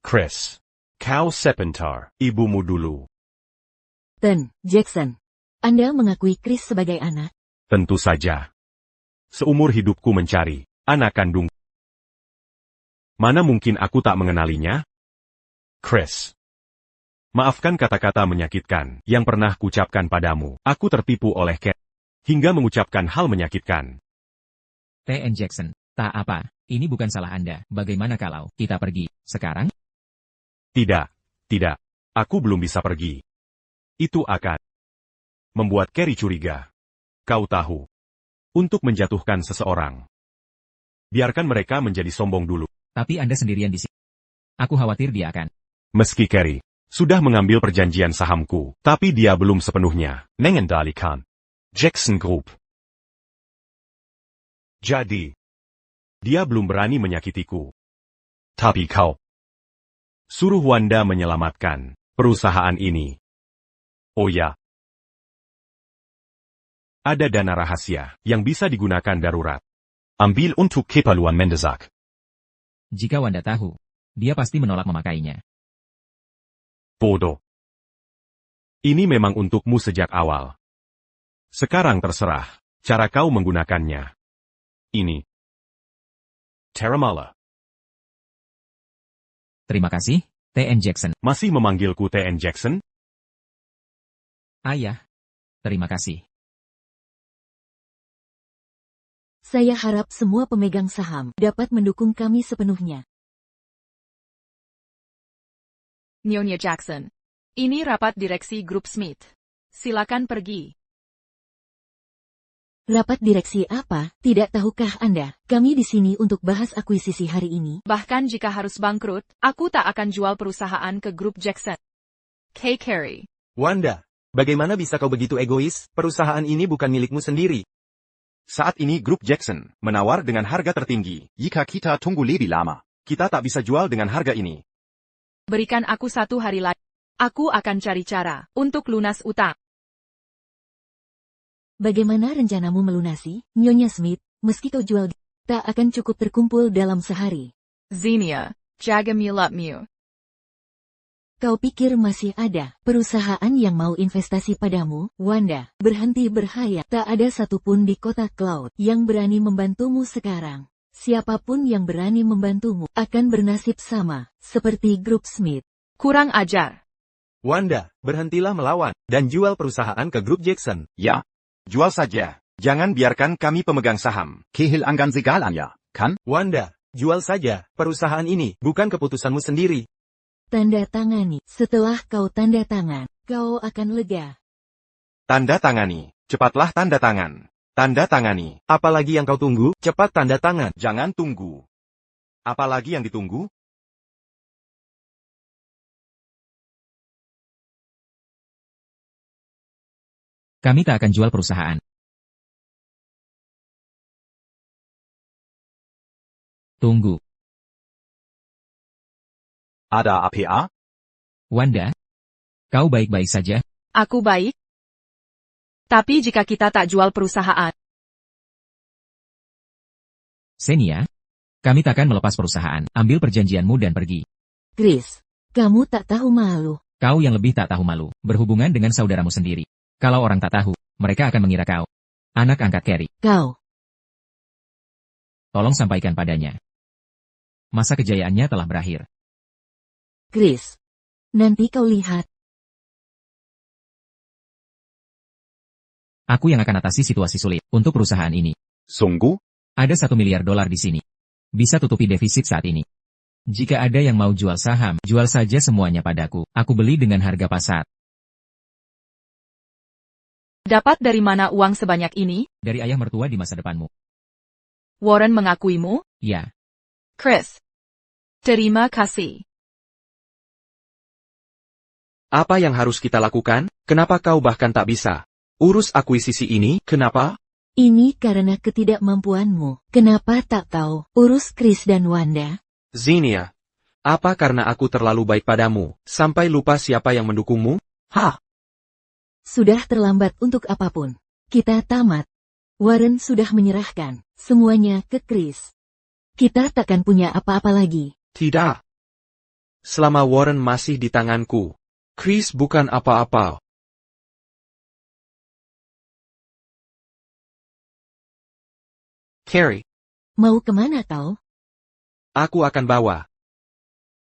Chris. Kau sebentar, ibumu dulu. Ten Jackson. Anda mengakui Chris sebagai anak? Tentu saja. Seumur hidupku mencari anak kandung. Mana mungkin aku tak mengenalinya? Chris. Maafkan kata-kata menyakitkan yang pernah kucapkan padamu. Aku tertipu oleh Cat. Hingga mengucapkan hal menyakitkan. T.N. Jackson. Tak apa, ini bukan salah Anda. Bagaimana kalau kita pergi sekarang? Tidak. Aku belum bisa pergi. Itu akan membuat Carrie curiga. Kau tahu. Untuk menjatuhkan seseorang. Biarkan mereka menjadi sombong dulu. Tapi Anda sendirian di sini. Aku khawatir dia akan. Meski Carrie sudah mengambil perjanjian sahamku, tapi dia belum sepenuhnya mengendalikan Jackson Group. Jadi, dia belum berani menyakitiku. Tapi kau suruh Wanda menyelamatkan perusahaan ini. Oh ya. Ada dana rahasia yang bisa digunakan darurat. Ambil untuk keperluan mendesak. Jika Wanda tahu, dia pasti menolak memakainya. Bodoh. Ini memang untukmu sejak awal. Sekarang terserah cara kau menggunakannya. Ini. Terramala. Terima kasih, T.N. Jackson. Masih memanggilku T.N. Jackson? Ayah. Terima kasih. Saya harap semua pemegang saham dapat mendukung kami sepenuhnya. Nyonya Jackson. Ini rapat direksi grup Smith. Silakan pergi. Rapat direksi apa? Tidak tahukah Anda, kami di sini untuk bahas akuisisi hari ini? Bahkan jika harus bangkrut, aku tak akan jual perusahaan ke grup Jackson. K. Carey. Wanda, bagaimana bisa kau begitu egois? Perusahaan ini bukan milikmu sendiri. Saat ini grup Jackson menawar dengan harga tertinggi. Jika kita tunggu lebih lama, kita tak bisa jual dengan harga ini. Berikan aku 1 hari lagi. Aku akan cari cara untuk lunas utang. Bagaimana rencanamu melunasi, Nyonya Smith, meski kau jual, tak akan cukup terkumpul dalam sehari. Xenia, jaga mulutmu. Kau pikir masih ada perusahaan yang mau investasi padamu, Wanda? Berhenti berhayal, tak ada satupun di kota Cloud yang berani membantumu sekarang. Siapapun yang berani membantumu akan bernasib sama, seperti grup Smith. Kurang ajar. Wanda, berhentilah melawan, dan jual perusahaan ke grup Jackson. Ya. Jual saja. Jangan biarkan kami pemegang saham. Kehilangan segalanya, kan? Wanda, jual saja. Perusahaan ini bukan keputusanmu sendiri. Tanda tangani. Setelah kau tanda tangan, kau akan lega. Tanda tangani. Cepatlah tanda tangan. Tanda tangani. Apalagi yang kau tunggu? Cepat tanda tangan. Jangan tunggu. Apalagi yang ditunggu? Kami tak akan jual perusahaan. Tunggu. Ada apa? Wanda? Kau baik-baik saja? Aku baik. Tapi jika kita tak jual perusahaan, Xenia? Kami takkan melepas perusahaan. Ambil perjanjianmu dan pergi. Chris, kamu tak tahu malu. Kau yang lebih tak tahu malu, berhubungan dengan saudaramu sendiri. Kalau orang tak tahu, mereka akan mengira kau anak angkat Carey. Kau. Tolong sampaikan padanya. Masa kejayaannya telah berakhir. Chris, nanti kau lihat. Aku yang akan atasi situasi sulit untuk perusahaan ini. Sungguh? Ada $1 miliar di sini. Bisa tutupi defisit saat ini. Jika ada yang mau jual saham, jual saja semuanya padaku. Aku beli dengan harga pasar. Dapat dari mana uang sebanyak ini? Dari ayah mertua di masa depanmu. Warren mengakuimu? Ya. Chris. Terima kasih. Apa yang harus kita lakukan? Kenapa kau bahkan tak bisa urus akuisisi ini? Kenapa? Ini karena ketidakmampuanmu. Kenapa tak tahu urus Chris dan Wanda? Zinnia. Apa karena aku terlalu baik padamu, sampai lupa siapa yang mendukungmu? Hah? Sudah terlambat untuk apapun. Kita tamat. Warren sudah menyerahkan semuanya ke Chris. Kita takkan punya apa-apa lagi. Tidak. Selama Warren masih di tanganku, Chris bukan apa-apa. Carrie. Mau kemana kau? Aku akan bawa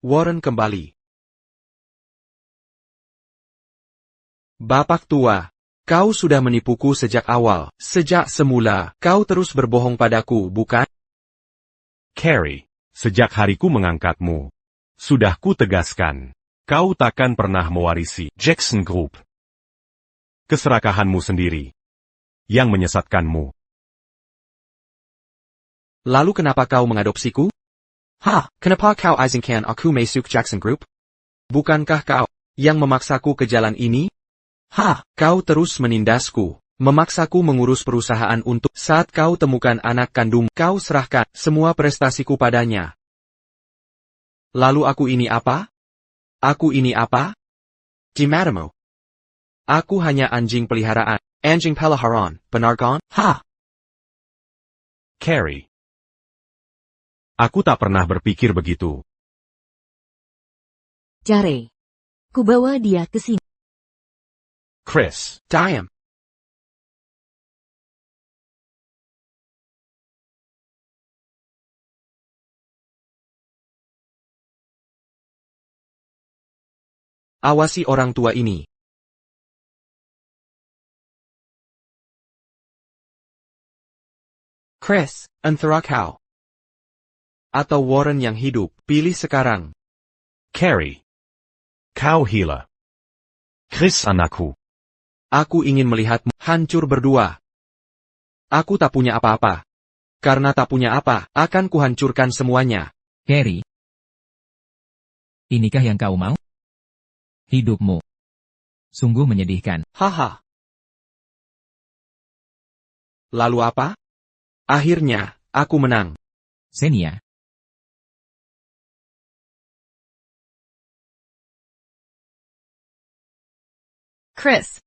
Warren kembali. Bapak tua, kau sudah menipuku sejak awal. Sejak semula, kau terus berbohong padaku, bukan? Carrie, sejak hariku mengangkatmu, sudah ku tegaskan, kau takkan pernah mewarisi Jackson Group. Keserakahanmu sendiri yang menyesatkanmu. Lalu kenapa kau mengadopsiku? Kenapa kau izinkan aku masuk Jackson Group? Bukankah kau yang memaksaku ke jalan ini? Kau terus menindasku, memaksaku mengurus perusahaan untuk saat kau temukan anak kandung, kau serahkan semua prestasiku padanya. Lalu aku ini apa? Aku ini apa? Di matamu. Aku hanya anjing peliharaan, anjing peliharaan, benar kan? Carrie. Aku tak pernah berpikir begitu. Jare. Ku bawa dia ke sini. Chris. Diam. Awasi orang tua ini. Chris, antara kau atau Warren yang hidup, pilih sekarang. Carrie. Kau gila. Chris anakku. Aku ingin melihatmu hancur berdua. Aku tak punya apa-apa. Karena tak punya apa, akan kuhancurkan semuanya. Carrie. Inikah yang kau mau? Hidupmu sungguh menyedihkan. Haha. Lalu apa? Akhirnya, aku menang. Xenia. Chris.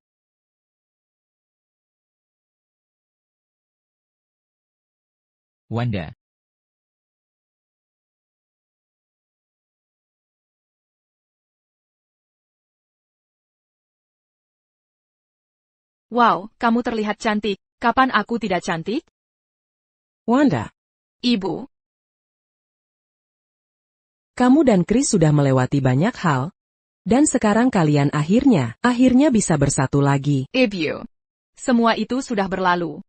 Wanda. Wow, kamu terlihat cantik. Kapan aku tidak cantik? Wanda, Ibu. kamu dan Chris sudah melewati banyak hal, dan sekarang kalian akhirnya bisa bersatu lagi. Ibu. Semua itu sudah berlalu.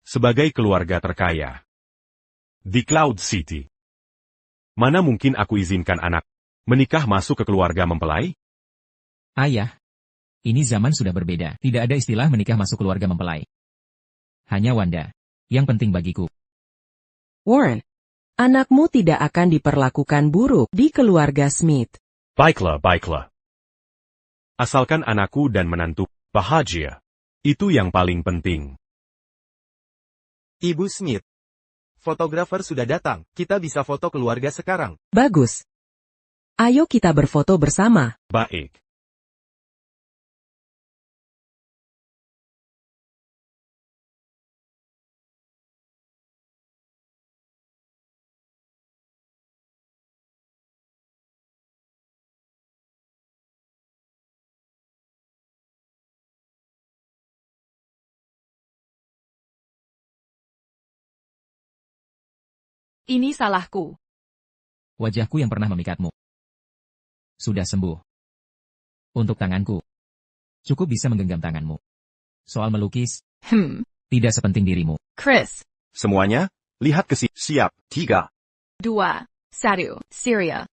Sebagai keluarga terkaya di Cloud City, mana mungkin aku izinkan anak menikah masuk ke keluarga mempelai? Ayah. Ini zaman sudah berbeda. Tidak ada istilah menikah masuk keluarga mempelai. Hanya Wanda yang penting bagiku. Warren, anakmu tidak akan diperlakukan buruk di keluarga Smith. Baiklah, baiklah. Asalkan anakku dan menantu bahagia. Itu yang paling penting. Ibu Smith. Fotografer sudah datang, kita bisa foto keluarga sekarang. Bagus. Ayo kita berfoto bersama. Baik. Ini salahku. Wajahku yang pernah memikatmu sudah sembuh. Untuk tanganku, cukup bisa menggenggam tanganmu. Soal melukis, tidak sepenting dirimu. Chris. Semuanya, lihat ke sini. Siap. 3, 2, 1, Syria.